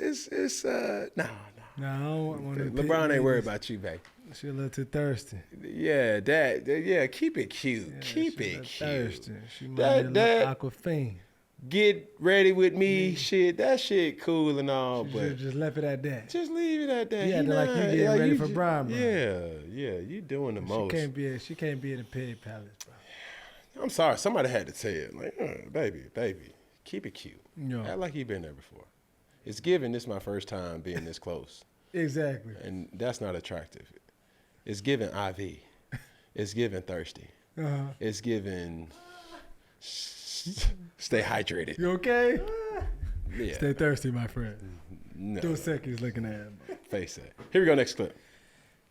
no. No, I don't want to. LeBron ain't worried about you, baby. She a little too thirsty. Yeah, keep it cute. Yeah, keep it cute. Thirsty. She might be a little Aquafina. Get ready with me, shit. That shit cool and all, She but just left it at that. just leave it at that. You acting like you getting ready for Brian, bro. Yeah, you doing the most. She can't be in the pig palace, bro. I'm sorry, somebody had to tell it. Like, baby, keep it cute. No. Act like you've been there before. It's given. This is my first time being this close. Exactly. And that's not attractive. It's given IV. It's given thirsty. Uh-huh. It's given stay hydrated. You okay? Yeah. Stay thirsty, my friend. No. 2 seconds looking at him. Face it. Here we go, next clip.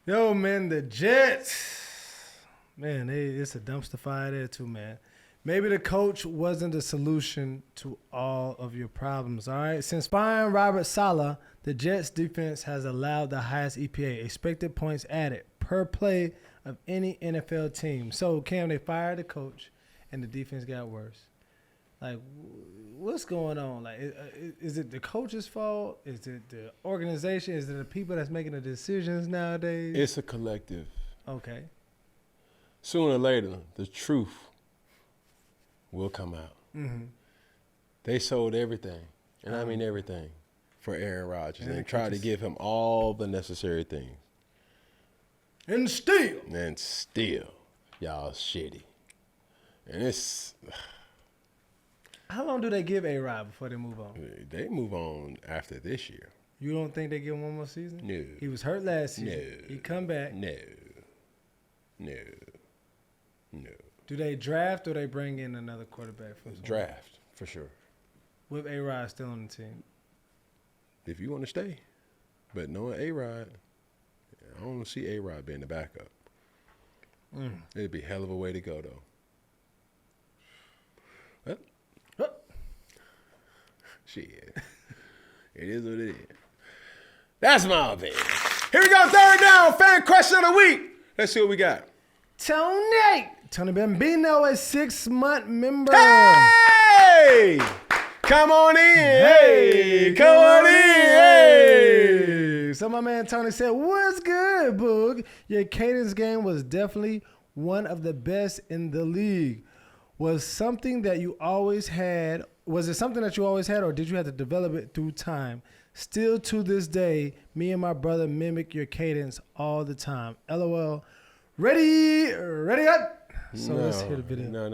Yo, man, the Jets. Man, it's a dumpster fire there too, man. Maybe the coach wasn't the solution to all of your problems, all right? Since firing Robert Saleh, the Jets defense has allowed the highest EPA, expected points added, per play of any NFL team. So, Cam, they fired the coach, and the defense got worse. Like, what's going on? Like, is it the coach's fault? Is it the organization? Is it the people that's making the decisions nowadays? It's a collective. Okay. Sooner or later, the truth will come out. Mm-hmm. They sold everything, and I mean everything, for Aaron Rodgers, and tried to give him all the necessary things. And still, y'all shitty. And it's... How long do they give A-Rod before they move on? They move on after this year. You don't think they give him one more season? No. He was hurt last season. No. He come back. No. Do they draft or they bring in another quarterback? Draft, for sure. With A-Rod still on the team? If you want to stay. But knowing A-Rod, I don't see A-Rod being the backup. It'd be a hell of a way to go, though. Well, shit. It is what it is. That's my opinion. Here we go, third down, fan question of the week. Let's see what we got. Tony Bambino, a 6-month member. Hey! Come on in. Hey, come on in. Hey. So my man Tony said, "What's good, Boog? Your cadence game was definitely one of the best in the league. Was something that you always had? Was it something that you always had, or did you have to develop it through time? Still to this day, me and my brother mimic your cadence all the time. LOL. Ready up." So let's hear the video. No.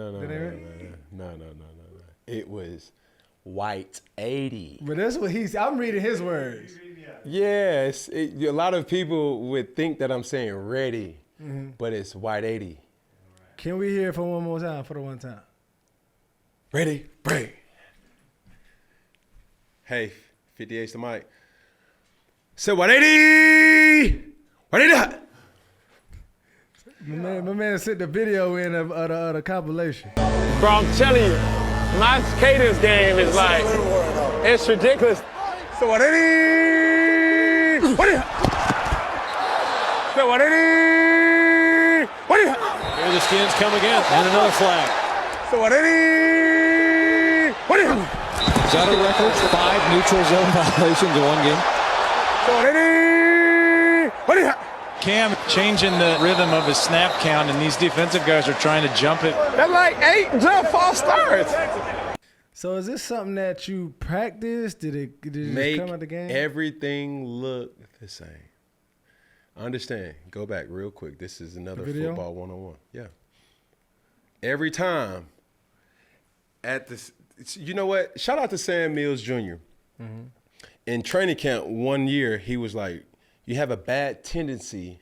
It was white 80. But that's what I'm reading his words. Yes, a lot of people would think that I'm saying ready, but it's white 80. Can we hear it for one more time, for the one time? Ready, break. Hey, 58's the mic. So white 80! White 80! My man sent the video in of the compilation. Bro, I'm telling you, my cadence game is like, it's ridiculous. So what it is? What is it? So what it is? What is it? Here the Skins come again, and another flag. So what it is? What is it? Is that a record? 5 neutral zone violations in one game. So what it is? What is it? Cam changing the rhythm of his snap count, and these defensive guys are trying to jump it. That's like 8 jump false starts. So is this something that you practiced? Did it Make just come out the game? everything look the same. Understand. Go back real quick. This is another football 101. Yeah. Every time at this, you know what? Shout out to Sam Mills Jr. In training camp 1 year, he was like, you have a bad tendency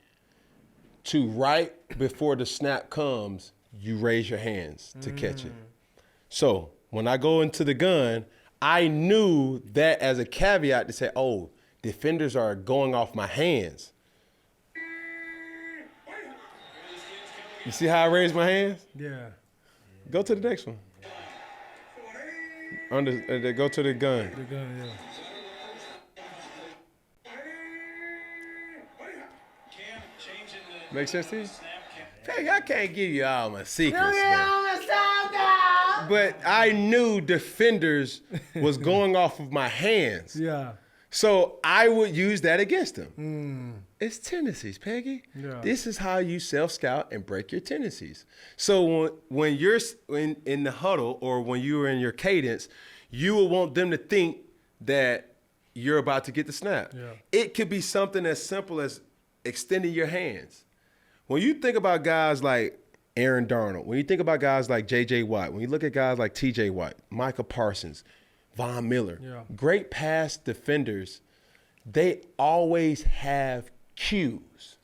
to right before the snap comes, you raise your hands to catch it. So when I go into the gun, I knew that as a caveat to say, oh, defenders are going off my hands. You see how I raise my hands? Yeah. Go to the next one. Go to the gun. The gun, yeah. Make sense to you? Hey, I can't give you all my secrets, man. But I knew defenders was going off of my hands. Yeah. So I would use that against them. It's tendencies, Peggy. Yeah. This is how you self-scout and break your tendencies. So when you're in the huddle or when you're in your cadence, you will want them to think that you're about to get the snap. Yeah. It could be something as simple as extending your hands. When you think about guys like Aaron Darnold, when you think about guys like J.J. Watt, when you look at guys like T.J. Watt, Micah Parsons, Von Miller, great pass defenders, they always have cues.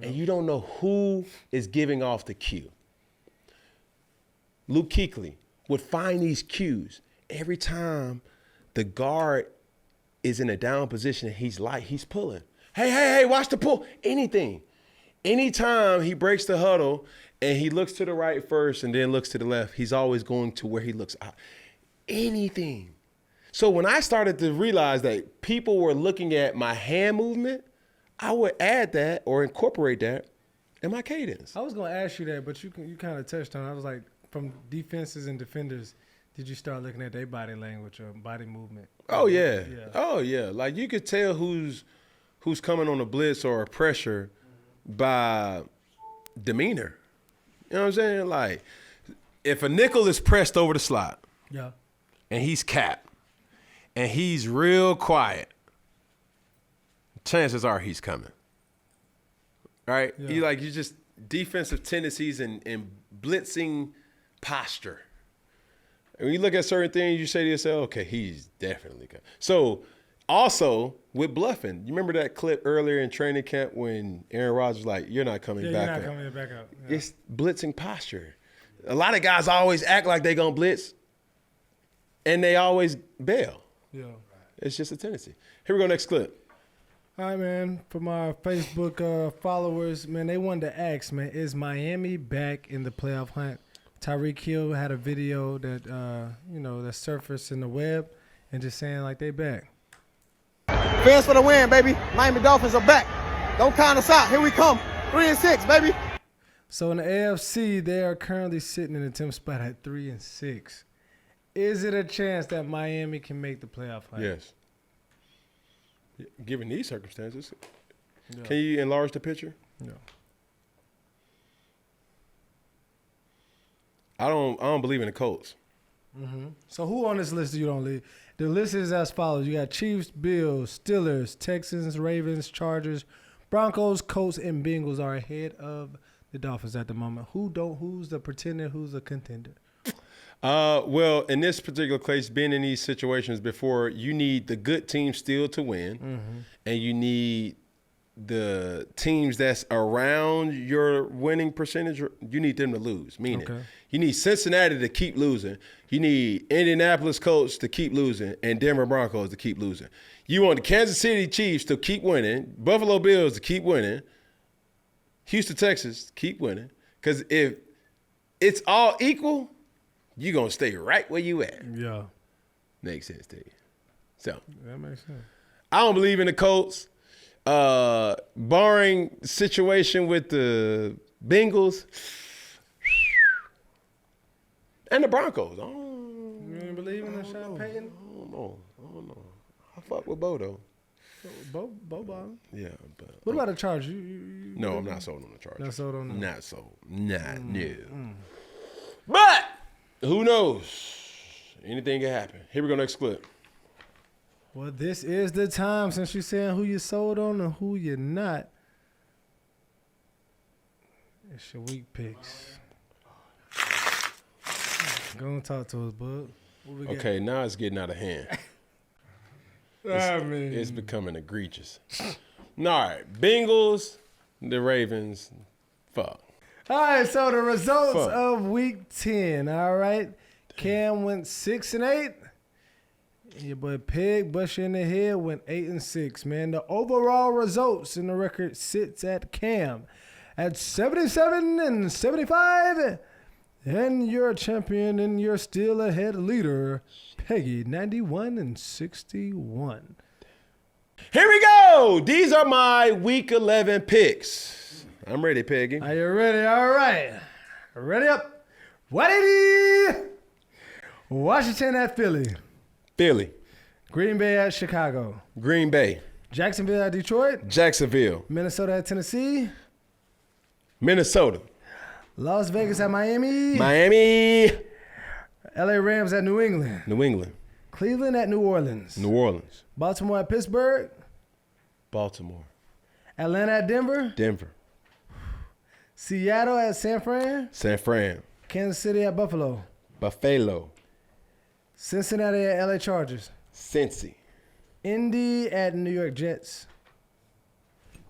And you don't know who is giving off the cue. Luke Kuechly would find these cues. Every time the guard is in a down position, he's pulling. Hey, watch the pull. Anything. Anytime he breaks the huddle and he looks to the right first and then looks to the left, he's always going to where he looks out. Anything. So when I started to realize that people were looking at my hand movement, I would add that or incorporate that in my cadence. I was going to ask you that, but you kind of touched on it. I was like, from defenses and defenders, did you start looking at their body language or body movement? Oh, yeah. Oh, yeah. Like you could tell who's coming on a blitz or a pressure by demeanor. You know what I'm saying? Like, if a nickel is pressed over the slot, and he's capped, and he's real quiet, chances are he's coming. Right? Yeah. You just defensive tendencies and blitzing posture. And when you look at certain things, you say to yourself, okay, he's definitely coming. So, also, with bluffing, you remember that clip earlier in training camp when Aaron Rodgers was like, you're not coming back up. You're not coming back up. Yeah. It's blitzing posture. A lot of guys always act like they're going to blitz, and they always bail. Yeah. It's just a tendency. Here we go, next clip. All right, man. For my Facebook followers, man, they wanted to ask, man, is Miami back in the playoff hunt? Tyreek Hill had a video that, that surfaced in the web and just saying, like, they back. Fans for the win, baby. Miami Dolphins are back. Don't count us out. Here we come. 3-6, baby. So in the AFC, they are currently sitting in the 10th spot at 3-6. Is it a chance that Miami can make the playoff hunt? Yes. Given these circumstances, No. Can you enlarge the picture? No. I don't believe in the Colts. Mm-hmm. So who on this list do you don't leave? The list is as follows. You got Chiefs, Bills, Steelers, Texans, Ravens, Chargers, Broncos, Colts, and Bengals are ahead of the Dolphins at the moment. Who's the pretender? Who's the contender? Well, in this particular case, being in these situations before, you need the good team still to win, and you need the teams that's around your winning percentage, you need them to lose. Meaning, you need Cincinnati to keep losing. You need Indianapolis Colts to keep losing and Denver Broncos to keep losing. You want the Kansas City Chiefs to keep winning, Buffalo Bills to keep winning, Houston Texans to keep winning. Because if it's all equal, you're going to stay right where you at. Yeah. Makes sense to you. So That makes sense. I don't believe in the Colts. Barring situation with the Bengals and the Broncos. You ain't believe in Sean Payton? I don't know. I fuck with Bo, though. Bo ball. Yeah, but What about the Chargers? no, I'm not sold on the Chargers. Not sold on them? Not sold. No. But who knows? Anything can happen. Here we go, next clip. Well, this is the time since you're saying who you sold on and who you're not. It's your week picks. Go and talk to us, bud. What we got? Okay, now it's getting out of hand. It's becoming egregious. All right, Bengals, the Ravens, fuck. All right, so the results of week 10, all right? Cam went 6-8. Your boy Peg, Bush in the head, went 8-6, man. The overall results in the record sits at Cam at 77-75. And you're a champion and you're still ahead leader, Peggy, 91-61. Here we go. These are my week 11 picks. I'm ready, Peggy. Are you ready? All right. Ready up. Ready? Washington at Philly. Philly. Green Bay at Chicago. Green Bay. Jacksonville at Detroit. Jacksonville. Minnesota at Tennessee. Minnesota. Las Vegas at Miami. Miami. LA Rams at New England. New England. Cleveland at New Orleans. New Orleans. Baltimore at Pittsburgh. Baltimore. Atlanta at Denver. Denver. Seattle at San Fran. San Fran. Kansas City at Buffalo. Buffalo. Cincinnati at LA Chargers. Cincy. Indy at New York Jets.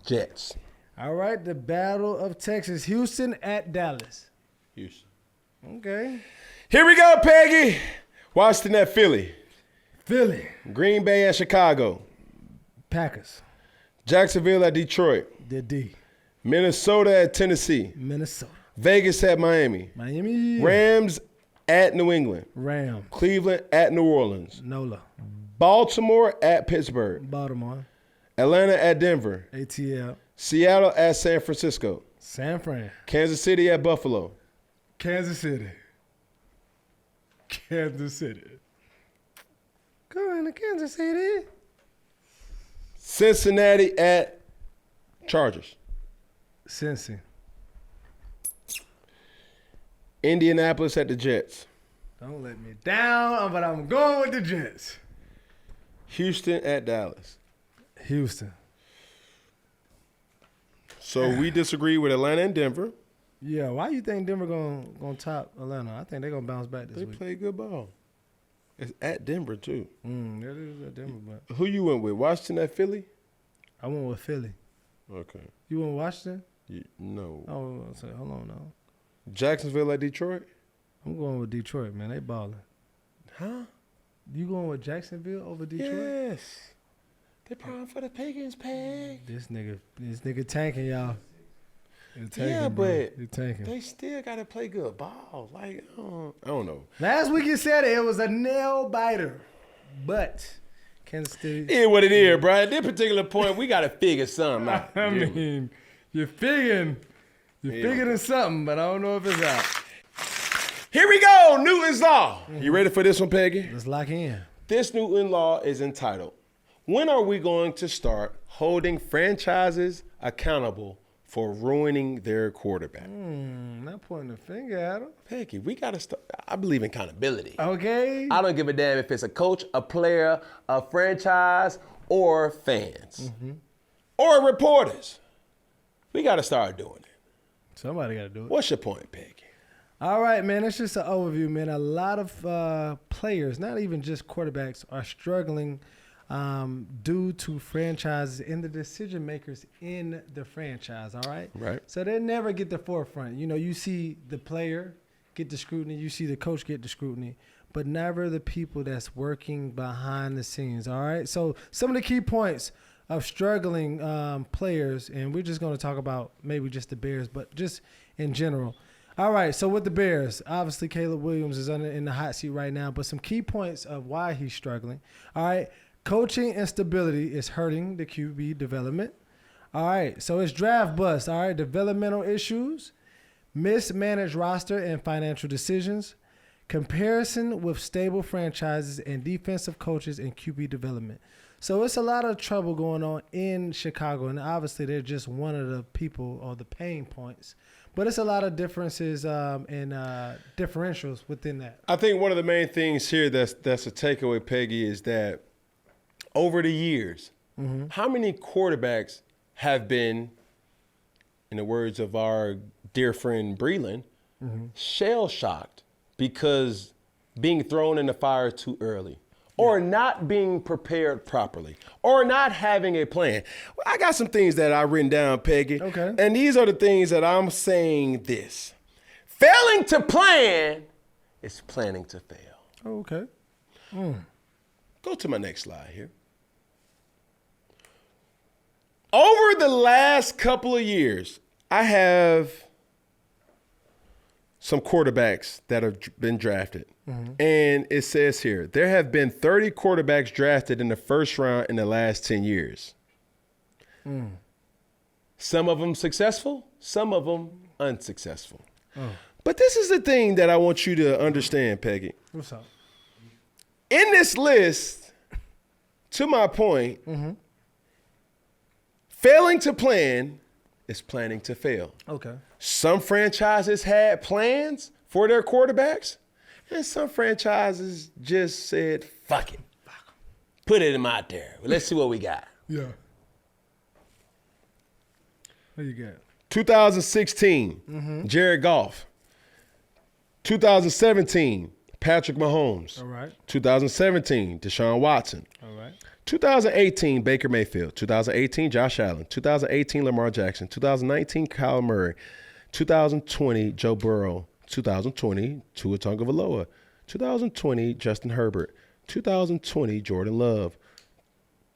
Jets. All right, the Battle of Texas. Houston at Dallas. Houston. Okay. Here we go, Peggy. Washington at Philly. Philly. Green Bay at Chicago. Packers. Jacksonville at Detroit. The D. Minnesota at Tennessee. Minnesota. Vegas at Miami. Miami. Rams at New England. Ram. Cleveland at New Orleans. NOLA. Baltimore at Pittsburgh. Baltimore. Atlanta at Denver. ATL. Seattle at San Francisco. San Fran. Kansas City at Buffalo. Kansas City. Kansas City. Going to Kansas City. Cincinnati at Chargers. Cincy. Indianapolis at the Jets. Don't let me down, but I'm going with the Jets. Houston at Dallas. Houston. So we disagree with Atlanta and Denver. Yeah, why you think Denver gonna top Atlanta? I think they're gonna bounce back this They week. play good ball. It's at Denver too. That is at Denver, but Who you went with? Washington at Philly? I went with Philly. Okay. You went with Washington? No. Oh, so hold on now. Jacksonville at Detroit? I'm going with Detroit, man. They balling. Huh? You going with Jacksonville over Detroit? Yes. They're prime for the Pagans, Peg. This nigga tanking, y'all. Yeah, but he tanking. they still got to play good ball. Like, I don't know. Last week you said it was a nail biter, but Kansas City. It is what it is, bro. At this particular point, we got to figure something out. I mean, you're figuring something, but I don't know if it's out. Here we go, Newton's Law. You ready for this one, Peggy? Let's lock in. This Newton Law is entitled, when are we going to start holding franchises accountable for ruining their quarterback? Not pointing the finger at him. Peggy, we got to start. I believe in accountability. Okay. I don't give a damn if it's a coach, a player, a franchise, or fans. Or reporters. We got to start doing it. Somebody got to do it. What's your point, Peggy? All right, man. It's just an overview, man. A lot of players, not even just quarterbacks, are struggling due to franchises and the decision makers in the franchise. All right. Right. So they never get the forefront. You know, you see the player get the scrutiny, you see the coach get the scrutiny, but never the people that's working behind the scenes. All right. So some of the key points of struggling players, and we're just going to talk about maybe just the Bears, but just in general. All right, so with the Bears, obviously Caleb Williams is in the hot seat right now, but some key points of why he's struggling. All right, coaching instability is hurting the QB development. All right, so it's draft bust. All right, developmental issues, mismanaged roster and financial decisions, comparison with stable franchises and defensive coaches and QB development. So it's a lot of trouble going on in Chicago, and obviously they're just one of the people or the pain points. But it's a lot of differences and differentials within that. I think one of the main things here that's a takeaway, Peggy, is that over the years, how many quarterbacks have been, in the words of our dear friend Breland, shell-shocked because being thrown in the fire too early, or not being prepared properly, or not having a plan. Well, I got some things that I've written down, Peggy. Okay. And these are the things that I'm saying this. Failing to plan is planning to fail. Oh, okay. Go to my next slide here. Over the last couple of years, I have some quarterbacks that have been drafted. And it says here, there have been 30 quarterbacks drafted in the first round in the last 10 years. Some of them successful, some of them unsuccessful. But this is the thing that I want you to understand, Peggy. What's up? In this list, to my point, failing to plan is planning to fail. Okay. Some franchises had plans for their quarterbacks, and some franchises just said, fuck it. Put it out there. Let's see what we got. Yeah. What you got? 2016, Jared Goff. 2017, Patrick Mahomes. All right. 2017, Deshaun Watson. All right. 2018, Baker Mayfield. 2018, Josh Allen. 2018, Lamar Jackson. 2019, Kyle Murray. 2020, Joe Burrow. 2020, Tua Tagovailoa. 2020, Justin Herbert. 2020, Jordan Love.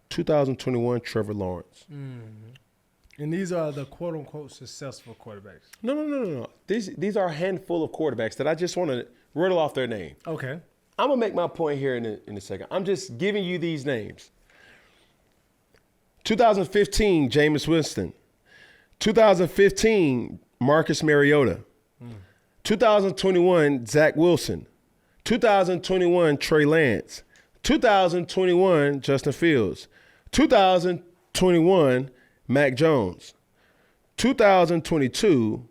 2021, Trevor Lawrence. And these are the quote-unquote successful quarterbacks. No. These are a handful of quarterbacks that I just want to riddle off their name. Okay. I'm going to make my point here in a second. I'm just giving you these names. 2015, Jameis Winston. 2015, Marcus Mariota. 2021, Zach Wilson. 2021, Trey Lance. 2021, Justin Fields. 2021, Mac Jones. 2022,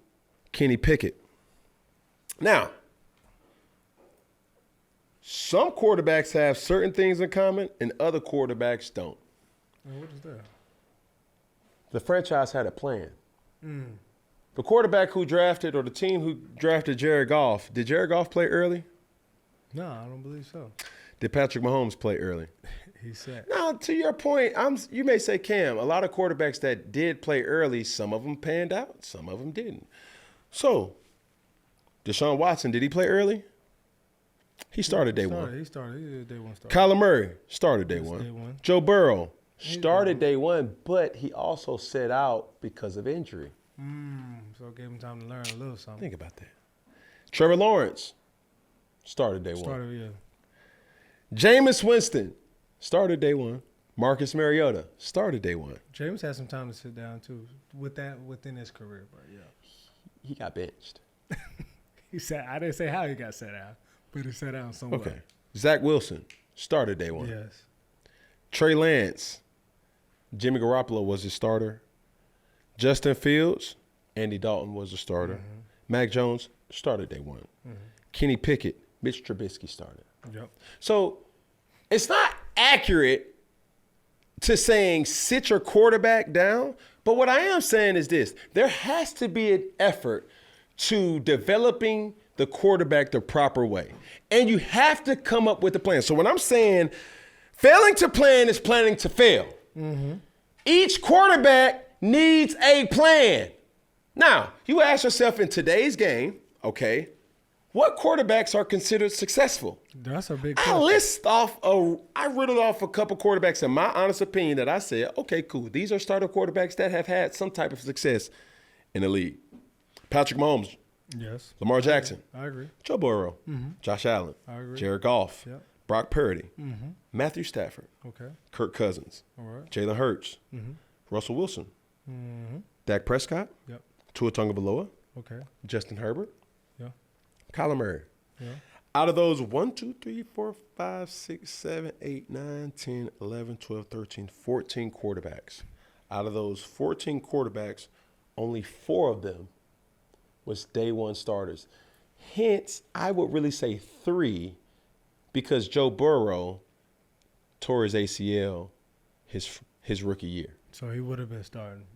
Kenny Pickett. Now, some quarterbacks have certain things in common and other quarterbacks don't. What is that? The franchise had a plan. The quarterback who drafted, or the team who drafted Jared Goff, did Jared Goff play early? No, I don't believe so. Did Patrick Mahomes play early? He said. Now, to your point, you may say, Cam, a lot of quarterbacks that did play early, some of them panned out, some of them didn't. So, Deshaun Watson, did he play early? He started day one. He started day one. Kyler Murray started day one. Day one. Joe Burrow Started day one, but he also sat out because of injury. So it gave him time to learn a little something. Think about that. Trevor Lawrence started day one. Started, yeah. Jameis Winston started day one. Marcus Mariota started day one. James had some time to sit down too within his career, but yeah. He got benched. He said, I didn't say how he got sat out, but he sat down somewhere. Okay. Zach Wilson started day one. Yes. Trey Lance, Jimmy Garoppolo was his starter. Justin Fields, Andy Dalton was the starter. Mm-hmm. Mac Jones started day one. Mm-hmm. Kenny Pickett, Mitch Trubisky started. Yep. So it's not accurate to saying sit your quarterback down, but what I am saying is this. There has to be an effort to developing the quarterback the proper way. And you have to come up with a plan. So when I'm saying failing to plan is planning to fail. Mm-hmm. Each quarterback needs a plan. Now, you ask yourself in today's game, okay, what quarterbacks are considered successful? That's a big I question. I riddled off a couple quarterbacks in my honest opinion that I said, okay, cool. These are starter quarterbacks that have had some type of success in the league. Patrick Mahomes. Yes. Lamar Jackson. I agree. Joe Burrow. Mhm. Josh Allen. I agree. Jared Goff. Yep. Brock Purdy. Mhm. Matthew Stafford. Okay. Kirk Cousins. All right. Jalen Hurts. Mhm. Russell Wilson. Mhm. Dak Prescott. Yep. Tua Tagovailoa. Okay. Justin Herbert. Yeah. Kyler Murray. Yeah. Out of those 1, 2, 3, 4, 5, 6, 7, 8, 9, 10, 11, 12, 13, 14 quarterbacks. Out of those 14 quarterbacks, only 4 of them was day one starters. Hence, I would really say 3 because Joe Burrow tore his ACL his rookie year. So he would have been starting.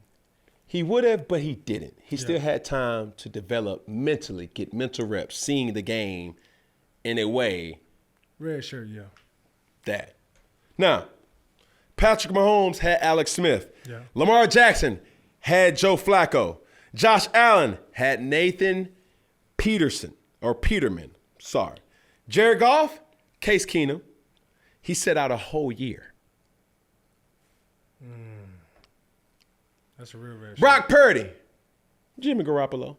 He would have, but he didn't. He Yeah. still had time to develop mentally, get mental reps, seeing the game in a way Red shirt, yeah. that. Now, Patrick Mahomes had Alex Smith. Yeah. Lamar Jackson had Joe Flacco. Josh Allen had Nathan Peterman. Sorry. Jared Goff, Case Keenum. He set out a whole year. That's a real red shirt. Brock Purdy, Jimmy Garoppolo.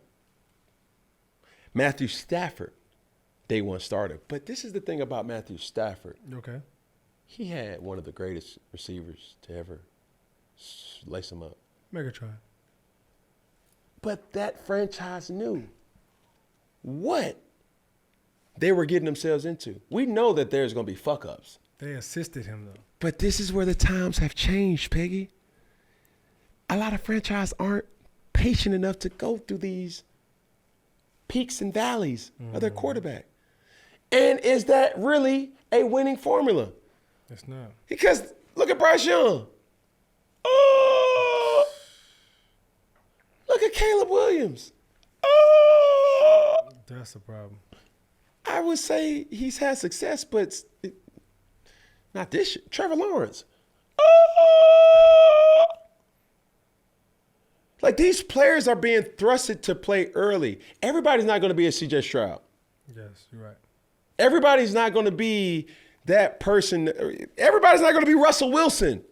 Matthew Stafford, day one starter. But this is the thing about Matthew Stafford. Okay. He had one of the greatest receivers to ever lace him up. Megatron. But that franchise knew what they were getting themselves into. We know that there's going to be fuck-ups. They assisted him, though. But this is where the times have changed, Peggy. A lot of franchises aren't patient enough to go through these peaks and valleys of their quarterback. And is that really a winning formula? It's not. Because look at Bryce Young. Oh! Look at Caleb Williams. Oh! That's the problem. I would say he's had success, but not this year. Trevor Lawrence. Oh! Like, these players are being thrusted to play early. Everybody's not going to be a CJ Stroud. Yes, you're right. Everybody's not going to be that person. Everybody's not going to be Russell Wilson.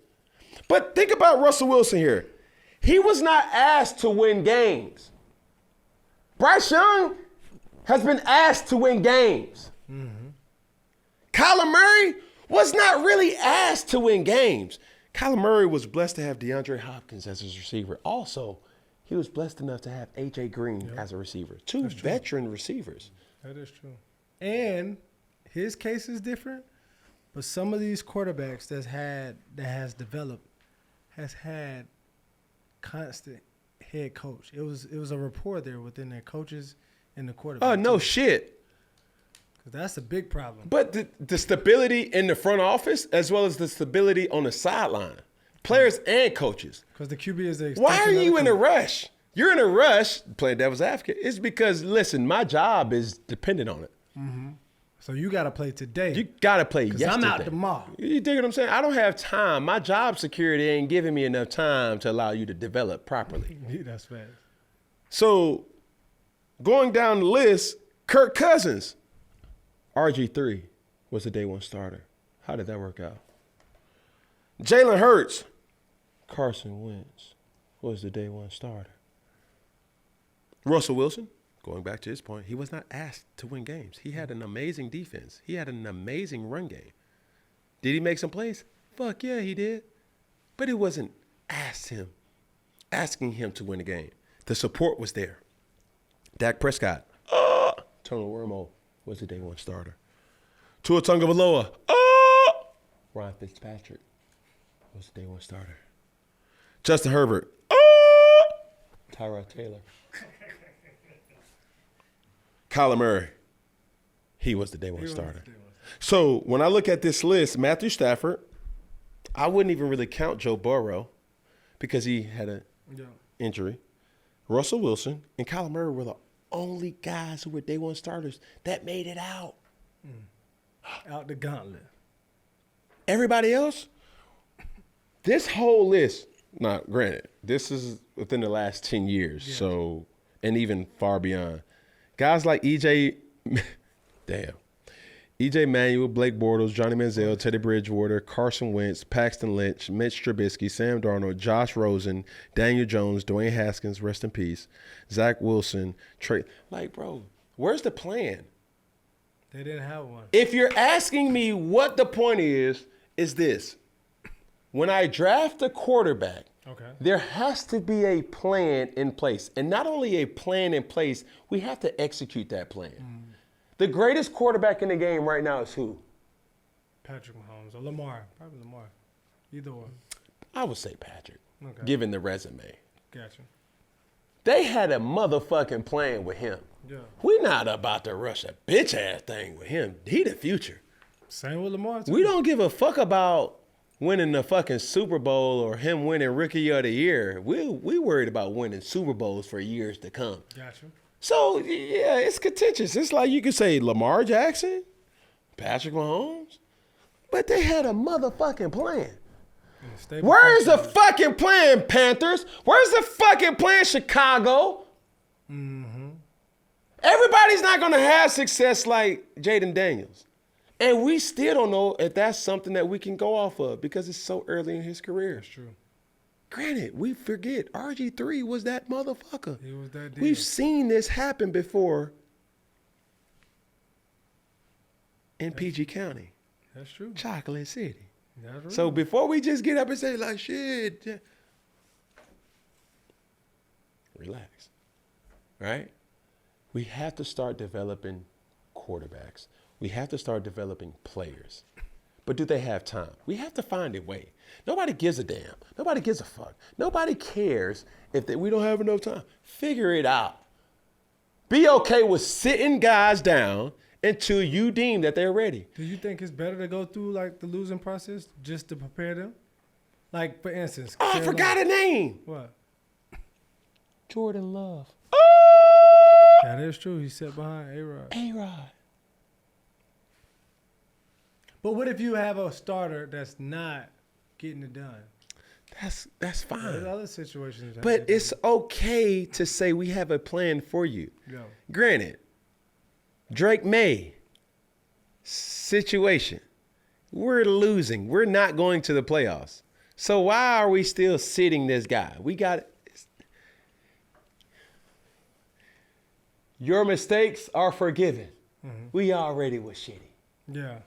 But think about Russell Wilson here. He was not asked to win games. Bryce Young has been asked to win games. Mm-hmm. Kyler Murray was not really asked to win games. Kyler Murray was blessed to have DeAndre Hopkins as his receiver. Also, he was blessed enough to have A.J. Green as a receiver. 2 veteran receivers. That is true. And his case is different, but some of these quarterbacks that has developed has had constant head coach. It was a rapport there within their coaches and the quarterback. Oh, no shit. 'Cause that's a big problem. But the stability in the front office as well as the stability on the sideline, players and coaches. Because the QB is the Why are extension of you the in a coach. rush? You're in a rush, playing devil's advocate. It's because, listen, my job is dependent on it. Mm-hmm. So you got to play today. You got to play yesterday. I'm out tomorrow. You dig what I'm saying? I don't have time. My job security ain't giving me enough time to allow you to develop properly. That's fast. So going down the list, Kirk Cousins, RG3 was the day one starter. How did that work out? Jalen Hurts. Carson Wentz was the day one starter. Russell Wilson, going back to his point, he was not asked to win games. He had an amazing defense. He had an amazing run game. Did he make some plays? Fuck yeah, he did. But it wasn't asking him to win a game. The support was there. Dak Prescott, Tony Romo was the day one starter. Tua Tagovailoa, Ryan Fitzpatrick was the day one starter. Justin Herbert, Tyrod Taylor. Kyler Murray, he was the day one starter. So when I look at this list, Matthew Stafford, I wouldn't even really count Joe Burrow because he had an injury. Russell Wilson and Kyler Murray were the only guys who were day one starters that made it out. Out the gauntlet. Everybody else, this whole list, now granted, this is within the last 10 years, so, and even far beyond. Guys like EJ Manuel, Blake Bortles, Johnny Manziel, Teddy Bridgewater, Carson Wentz, Paxton Lynch, Mitch Trubisky, Sam Darnold, Josh Rosen, Daniel Jones, Dwayne Haskins, rest in peace, Zach Wilson, Trey. Like, bro, where's the plan? They didn't have one. If you're asking me what the point is this. When I draft a quarterback, there has to be a plan in place. And not only a plan in place, we have to execute that plan. The greatest quarterback in the game right now is who? Patrick Mahomes or Lamar. Probably Lamar. Either one. I would say Patrick, given the resume. Gotcha. They had a motherfucking plan with him. Yeah. We're not about to rush a bitch-ass thing with him. He the future. Same with Lamar, too. We don't give a fuck about winning the fucking Super Bowl or him winning Rookie of the Year. We worried about winning Super Bowls for years to come. Gotcha. So, yeah, it's contentious. It's like you could say Lamar Jackson, Patrick Mahomes, but they had a motherfucking plan. Where's the fucking plan, Panthers? Where's the fucking plan, Chicago? Everybody's not going to have success like Jaden Daniels. And we still don't know if that's something that we can go off of because it's so early in his career. That's true. Granted, we forget RG3 was that motherfucker. He was that deal. We've seen this happen before in PG County. That's true. Chocolate City. That's right. So before we just get up and say like, shit, relax, right? We have to start developing quarterbacks. We have to start developing players. But do they have time? We have to find a way. Nobody gives a damn. Nobody gives a fuck. Nobody cares if we don't have enough time. Figure it out. Be okay with sitting guys down until you deem that they're ready. Do you think it's better to go through like the losing process just to prepare them? Like, for instance. Oh, I forgot a name. What? Jordan Love. That is true. He sat behind A-Rod. A-Rod. But what if you have a starter that's not getting it done? That's fine. There's other situations. But it's okay to say we have a plan for you. Yeah. Granted, Drake May situation. We're losing. We're not going to the playoffs. So why are we still sitting this guy? We got your mistakes are forgiven. We already was shitty. Yeah.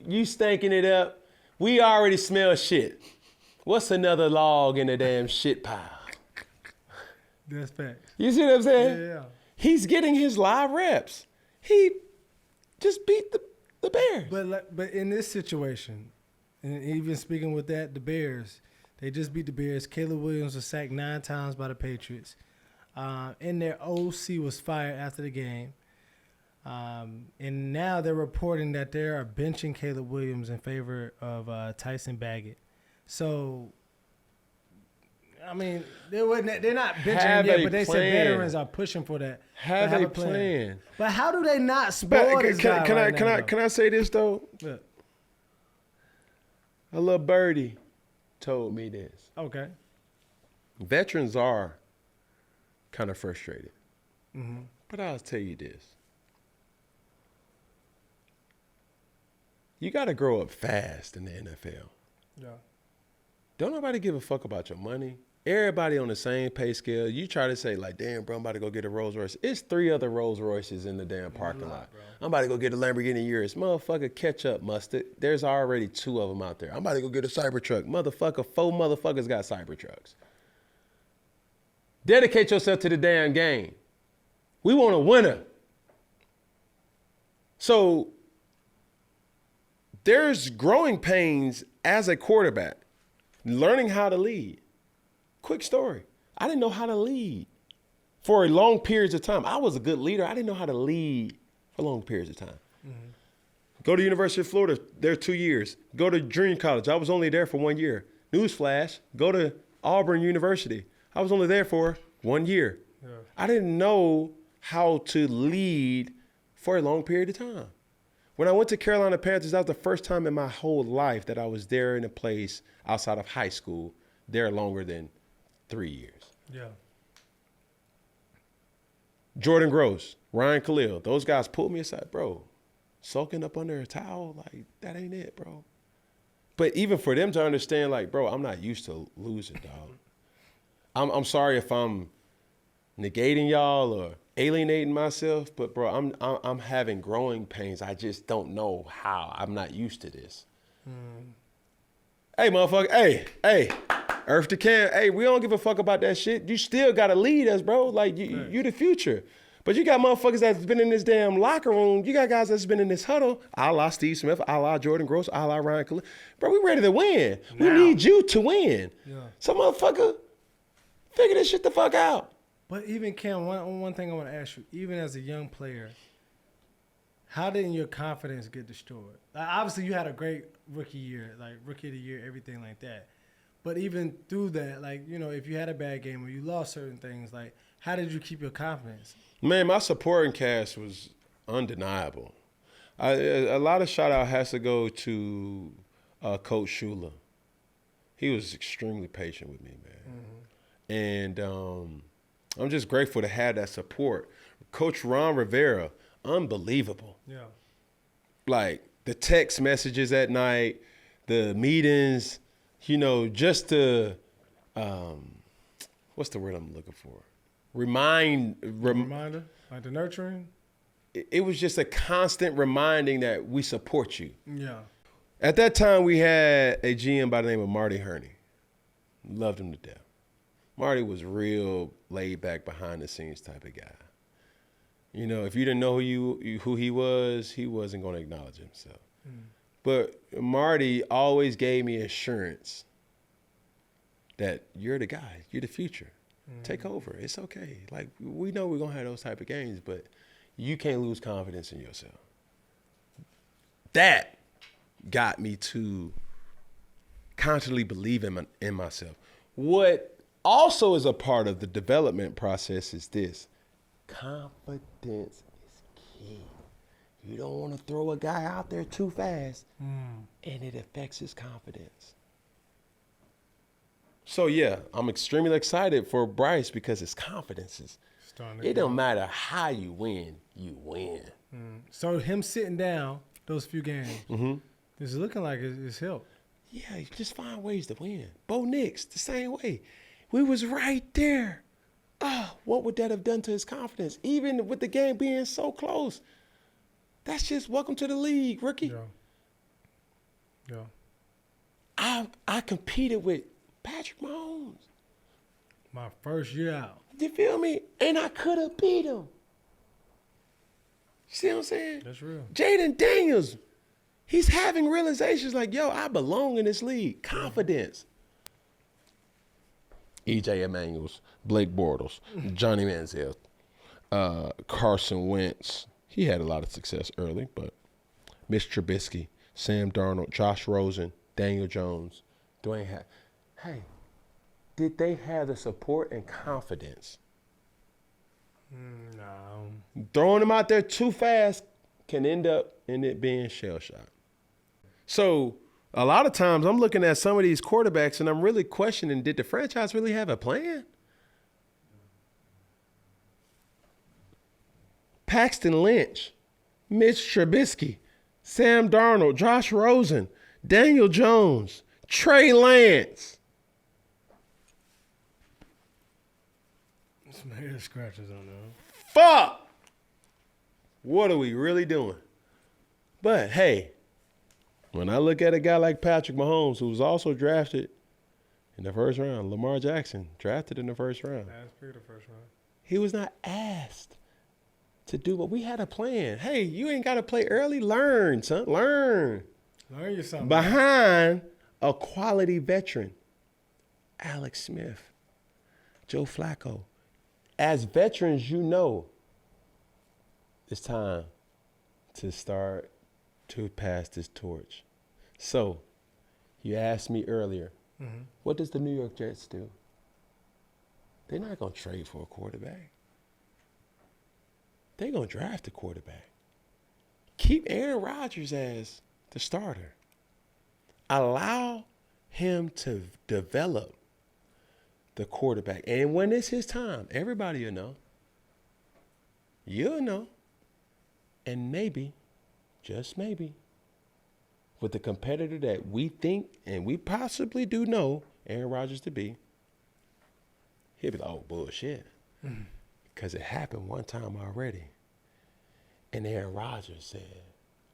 You stinking it up. We already smell shit. What's another log in the damn shit pile? That's facts. You see what I'm saying? Yeah. He's getting his live reps. He just beat the Bears. But in this situation, and even speaking with that, the Bears, they just beat the Bears. Caleb Williams was sacked 9 times by the Patriots. And their OC was fired after the game. And now they're reporting that they are benching Caleb Williams in favor of Tyson Baggett. So, I mean, they're not benching him yet, but they said veterans are pushing for that. Have a plan. But how do they not spoil this guy Can I say this, though? Yeah. A little birdie told me this. Okay. Veterans are kind of frustrated. But I'll tell you this. You got to grow up fast in the NFL. Yeah. don't nobody give a fuck about your money. Everybody on the same pay scale. You try to say, like, damn, bro, I'm about to go get a Rolls Royce. It's 3 other Rolls Royces in the damn parking lot. I'm about to go get a Lamborghini Urus. Motherfucker, catch up, mustard. There's already 2 of them out there. I'm about to go get a Cybertruck. Motherfucker, 4 motherfuckers got Cybertrucks. Dedicate yourself to the damn game. We want a winner. So there's growing pains as a quarterback, learning how to lead. Quick story. I didn't know how to lead for long periods of time. I was a good leader. I didn't know how to lead for long periods of time. Mm-hmm. Go to University of Florida, there 2 years. Go to junior college. I was only there for 1 year. Newsflash, go to Auburn University. I was only there for 1 year. Yeah. I didn't know how to lead for a long period of time. When I went to Carolina Panthers, that was the first time in my whole life that I was there in a place outside of high school, there longer than 3 years. Yeah. Jordan Gross, Ryan Khalil, those guys pulled me aside, bro. Soaking up under a towel, like, that ain't it, bro. But even for them to understand, like, bro, I'm not used to losing, dog. I'm sorry if I'm negating y'all or alienating myself, but bro, I'm having growing pains. I just don't know how. I'm not used to this. Hey, motherfucker. Hey. Earth to Cam. Hey, we don't give a fuck about that shit. You still got to lead us, bro. Like, you the future. But you got motherfuckers that's been in this damn locker room. You got guys that's been in this huddle, a la Steve Smith, a la Jordan Gross, a la Ryan Khalil. Bro, we ready to win. Now. We need you to win. Yeah. So, motherfucker, figure this shit the fuck out. But even, Cam, one thing I want to ask you, even as a young player, how didn't your confidence get destroyed? Like, obviously, you had a great rookie year, like rookie of the year, everything like that. But even through that, like, you know, if you had a bad game or you lost certain things, like, how did you keep your confidence? Man, my supporting cast was undeniable. A lot of shout-out has to go to Coach Shula. He was extremely patient with me, man. Mm-hmm. And I'm just grateful to have that support. Coach Ron Rivera, unbelievable. Yeah. Like, the text messages at night, the meetings, you know, just to, what's the word I'm looking for? Reminder? Like the nurturing? It was just a constant reminding that we support you. Yeah. At that time, we had a GM by the name of Marty Herney. Loved him to death. Marty was real laid back, behind the scenes type of guy. You know, if you didn't know who he wasn't going to acknowledge himself. But Marty always gave me assurance that you're the guy, you're the future. Take over. It's okay. Like, we know we're going to have those type of games, but you can't lose confidence in yourself. That got me to constantly believe in myself. What also is a part of the development process is this. Confidence is key. You don't want to throw a guy out there too fast, and it affects his confidence. So, yeah, I'm extremely excited for Bryce because his confidence is, it don't matter how you win, you win. So him sitting down those few games, it's looking like it's helped. Yeah, you just find ways to win. Bo Nix, the same way. We was right there. What would that have done to his confidence? Even with the game being so close. That's just welcome to the league, rookie. Yeah. I competed with Patrick Mahomes. My first year out. You feel me? And I could have beat him. See what I'm saying? That's real. Jaden Daniels, he's having realizations like, yo, I belong in this league. Confidence. E.J. Emanuels, Blake Bortles, Johnny Manziel, Carson Wentz. He had a lot of success early, but Mitch Trubisky, Sam Darnold, Josh Rosen, Daniel Jones, Dwayne Hatt. Hey, did they have the support and confidence? No. Throwing them out there too fast can end up in it being shell shock. So a lot of times I'm looking at some of these quarterbacks and I'm really questioning, did the franchise really have a plan? Paxton Lynch, Mitch Trubisky, Sam Darnold, Josh Rosen, Daniel Jones, Trey Lance. Some hair scratches on there. Fuck! What are we really doing? But hey, when I look at a guy like Patrick Mahomes, who was also drafted in the first round, Lamar Jackson, drafted in the first round. Last pick of the first round. He was not asked to do what we had a plan. Hey, you ain't got to play early. Learn, son. Learn. Learn you something. Behind a quality veteran, Alex Smith, Joe Flacco. As veterans, you know it's time to start to pass this torch. So, you asked me earlier, what does the New York Jets do? They're not going to trade for a quarterback. They're going to draft a quarterback. Keep Aaron Rodgers as the starter. Allow him to develop the quarterback. And when it's his time, everybody will know. You'll know. And maybe, just maybe, with the competitor that we think and we possibly do know Aaron Rodgers to be, he'll be like, oh, bullshit. Because it happened one time already. And Aaron Rodgers said,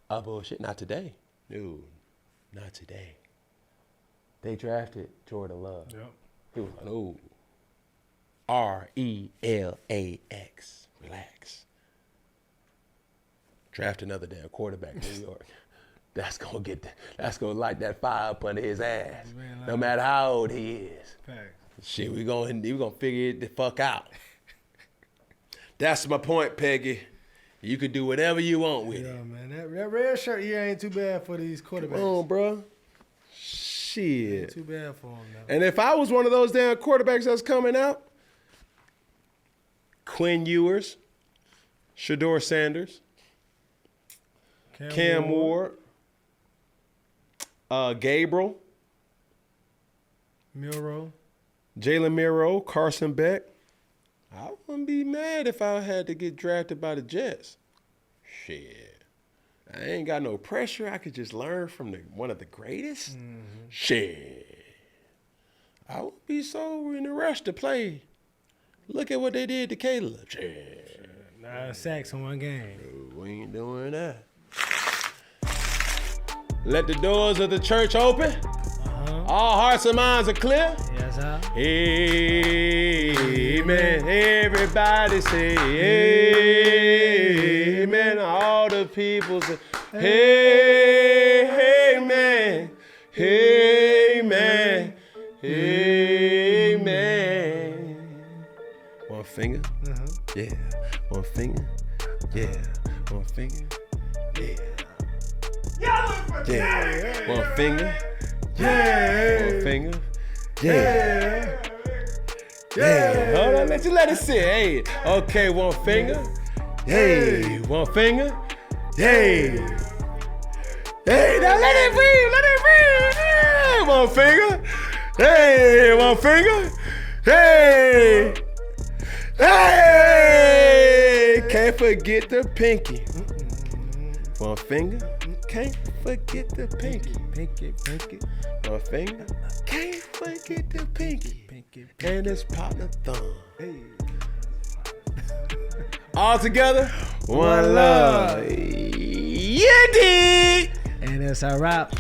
oh, bullshit, not today. No, not today. They drafted Jordan Love. Yep. He was like, oh, RELAX, relax. Draft another damn quarterback in New York. That's gonna light that fire up under his ass. No matter how old he is. Shit, we gonna figure it the fuck out. That's my point, Peggy. You can do whatever you want with it. Yeah, man. That red shirt here ain't too bad for these quarterbacks. Come on, bro. Shit. Ain't too bad for them now. And if I was one of those damn quarterbacks that's coming out, Quinn Ewers, Shedeur Sanders, Cam Ward, Gabriel, Milroe, Jalen Milroe, Carson Beck. I wouldn't be mad if I had to get drafted by the Jets. Shit. I ain't got no pressure. I could just learn from one of the greatest. Shit. I wouldn't be so in a rush to play. Look at what they did to Caleb. Shit. 9 sacks in one game. We ain't doing that. Let the doors of the church open. All hearts and minds are clear. Yes, sir. Amen. Everybody say amen. All the people say amen. Amen. Amen. One finger. Yeah. One finger. Yeah. One finger. Yeah. Yeah. One finger. Yeah. One finger. Yeah. Yeah. Hold on, let it sit. Hey. Okay, one finger. Hey. One finger. Hey. Hey, now let it breathe. Let it breathe. Yeah. One finger. Hey. One finger. Hey. Hey. Can't forget the pinky. One finger. Can't forget the pinky. Pinky. One finger. Can't forget the pinky. And his partner thumb. Hey. All together, one love. Yeah, dig. And it's a wrap.